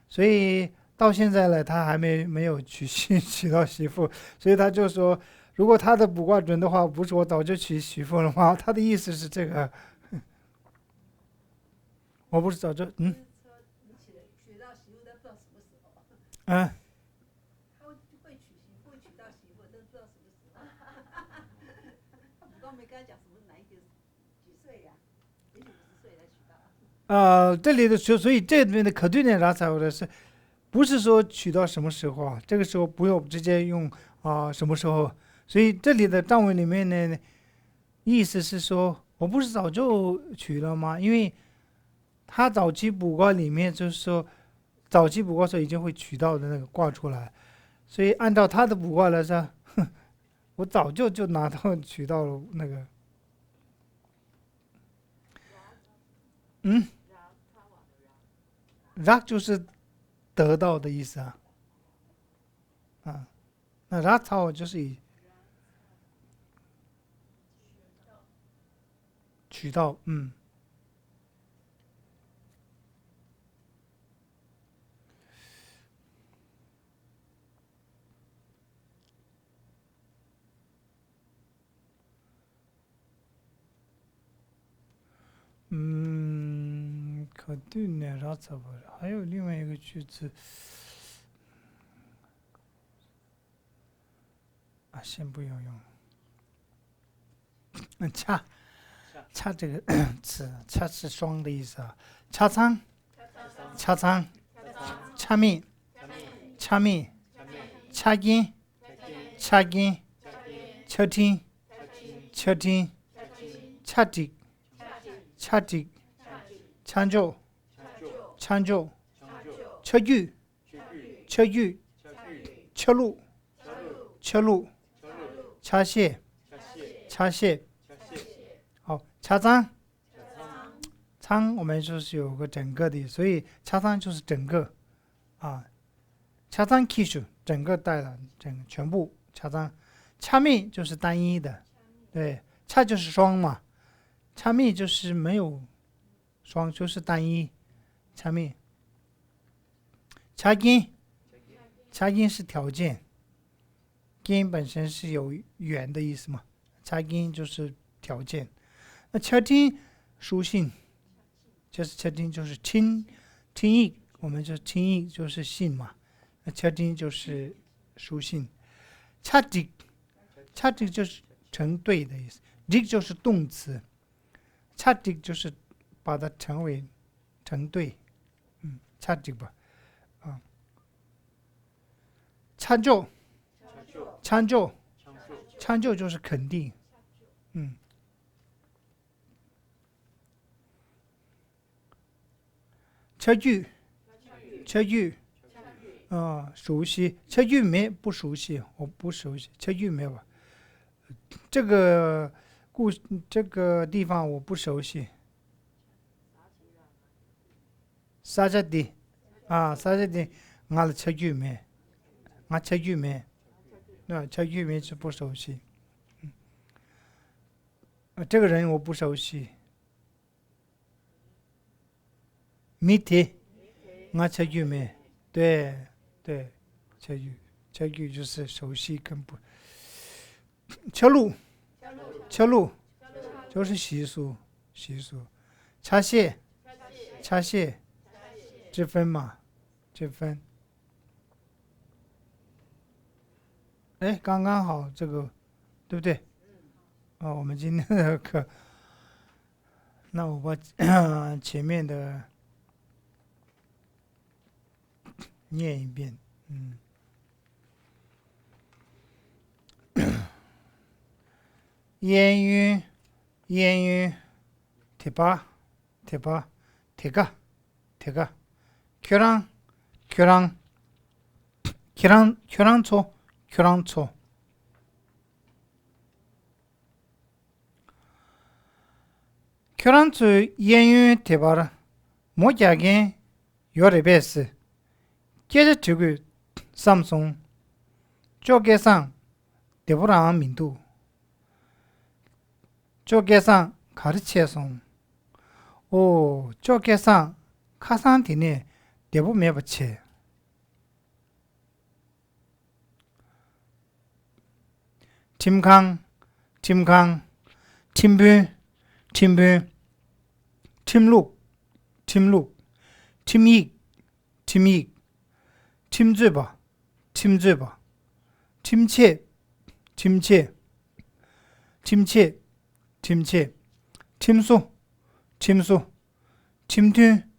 所以到现在了他还没有娶到媳妇，所以他就说如果他的卜卦准的话，不是我早就娶媳妇了吗？他的意思是这个，我不是早就娶到媳妇都不知道什么时候。他会娶到媳妇都不知道什么时候。你都没跟他讲什么哪一个几岁呀？也许50岁才娶到。这里的所以这边的可对呢拉才的是，不是说娶到什么时候啊？这个时候不用直接用什么时候？所以这里的藏文里面呢，意思是说我不是早就娶了吗？因为他早期卜卦里面就是说，早期卜卦时候已经会娶到的那个卦出来，所以按照他的卜卦来说，我早就拿到娶到了那个，락就是得到的意思啊，那락操就是以取到，可对呢락操不了，还有另外一个句子，先不要用，恰这个词，恰是双的意思啊，恰仓，恰密，恰金，恰听，恰地，参就，车具，车路，恰蟹，好，恰仓我们就是有个整个的，所以차상就是整个啊，차상 기술整个带了全部차상，차미就是单一的，对，차就是双嘛，차미就是没有双，就是单一，차미。차긴是条件，긴本身是有远的意思嘛，차긴就是条件。那차진书信，就是차진就是亲译，我们就亲译就是信嘛，那차진就是书信。차직就是成对的意思，직就是动词，차직就是把它成为成对，차직吧。참조就是肯定，车具熟悉，车具没不熟悉，我不熟悉，车具没有吧？这个地方我不熟悉。사자디 사자디俺车具没。车具没，那车具没是不熟悉。这个人我不熟悉。밑에俺车具没，对，车具就是熟悉跟不。车路就是习俗。茶谢这分嘛，这分。哎，刚刚好，这个对不对？我们今天的课，那我把前面的念一遍。烟云，대가, 교랑초. 교란초 연유 대바라 모자겐 요레베스 계제트구 삼송 쪼개상 대보랑 민두 쪼개상 가르치에송 오 쪼개상 카산티네 대보 매버체 팀강, 팀부, 팀룩, 팀익, 팀즈바, 팀체, 팀수, 팀튼,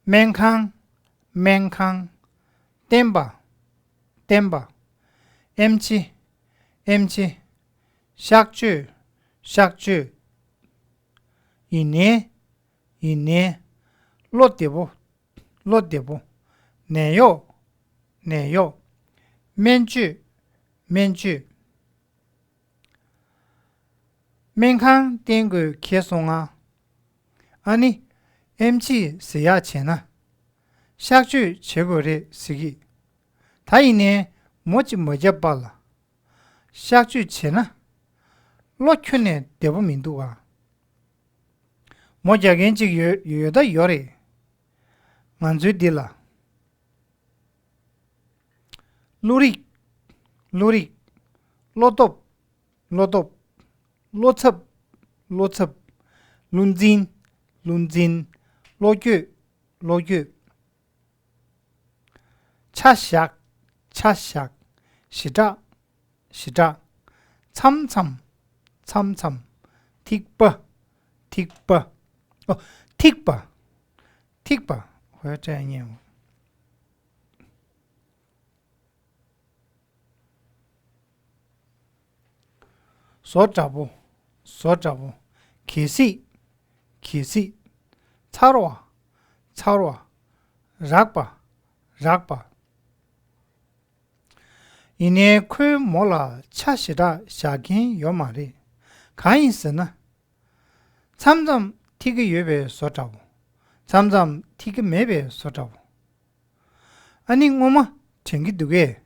맹캉, 땜바, 엠치, 샥주, 이네, 롯데보, 내요, 맨주, 맹캉 땡그 개송아, 아니, 엠치 세야체나, 샥주 제거래 쓰기, 다이네 뭐지 뭐잡발라, 샥주 체나, 로큐네 대부민두가, 모자겐지 여다 요래, 만주딜라, 루릭, 로톱, 로첩, 룬진, 로규, 차샥, 시작, 참참, 틱바, 틱바, 我要这样念。所找不，키시, 차로와, 락바. 이내 쿨 몰라 차시라 샤긴 요마리. 가인스는 참점 티그 예배 소자고 참점 티그 매배 소자고 아니 엄마 챙기 두게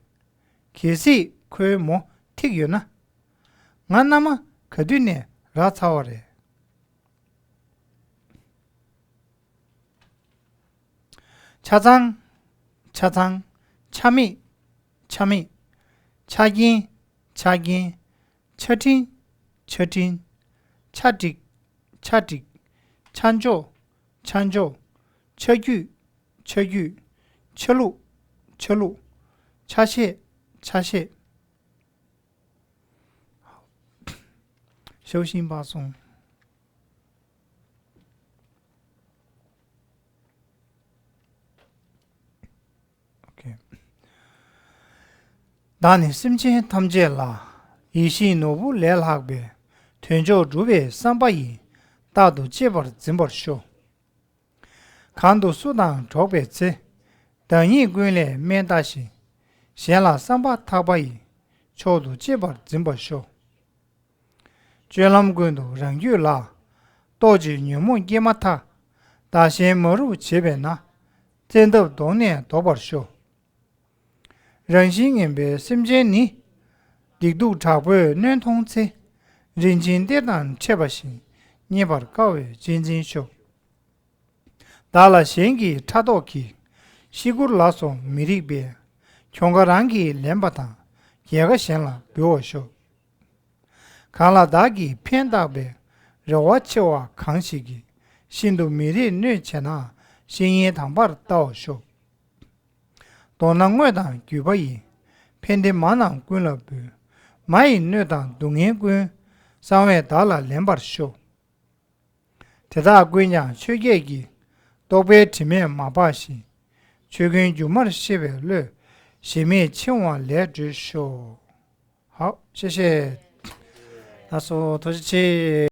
계시 그뭐 티그요나 만나마 그뒤네 라차워래 차장 참이 차긴 처팅 차딕 찬조 처규 철루 차시修心发送 나는 심지 탐제라 이시 노부 렐학베 된조 주베 삼바이 다도 제벌 짐벌쇼 간도 수당 조베체等一 군레 면다시 시라 삼바 타바이 초도 제벌 짐벌쇼 죄람군도 랑유라 도지 뉴문 게마타 다시 머루 제베나 전도 동네 도벌쇼 人心人别心间你，力度差不多难通车，人情跌宕切不行，你把高位渐渐小。打了先给插到去，西古拉松米里边，全个人给两把汤，一个线了比我小。看了大给偏大呗，让我吃哇康熙给，心都米里女钱呐，心也汤把到小。 东南外党举不赢，偏得马南滚了不，马印内党东眼滚，上外打了两把手。这大姑娘去业绩，都被前面马把戏，去跟舅妈的媳妇了，前面千万来只手。好，谢谢。他说他是去。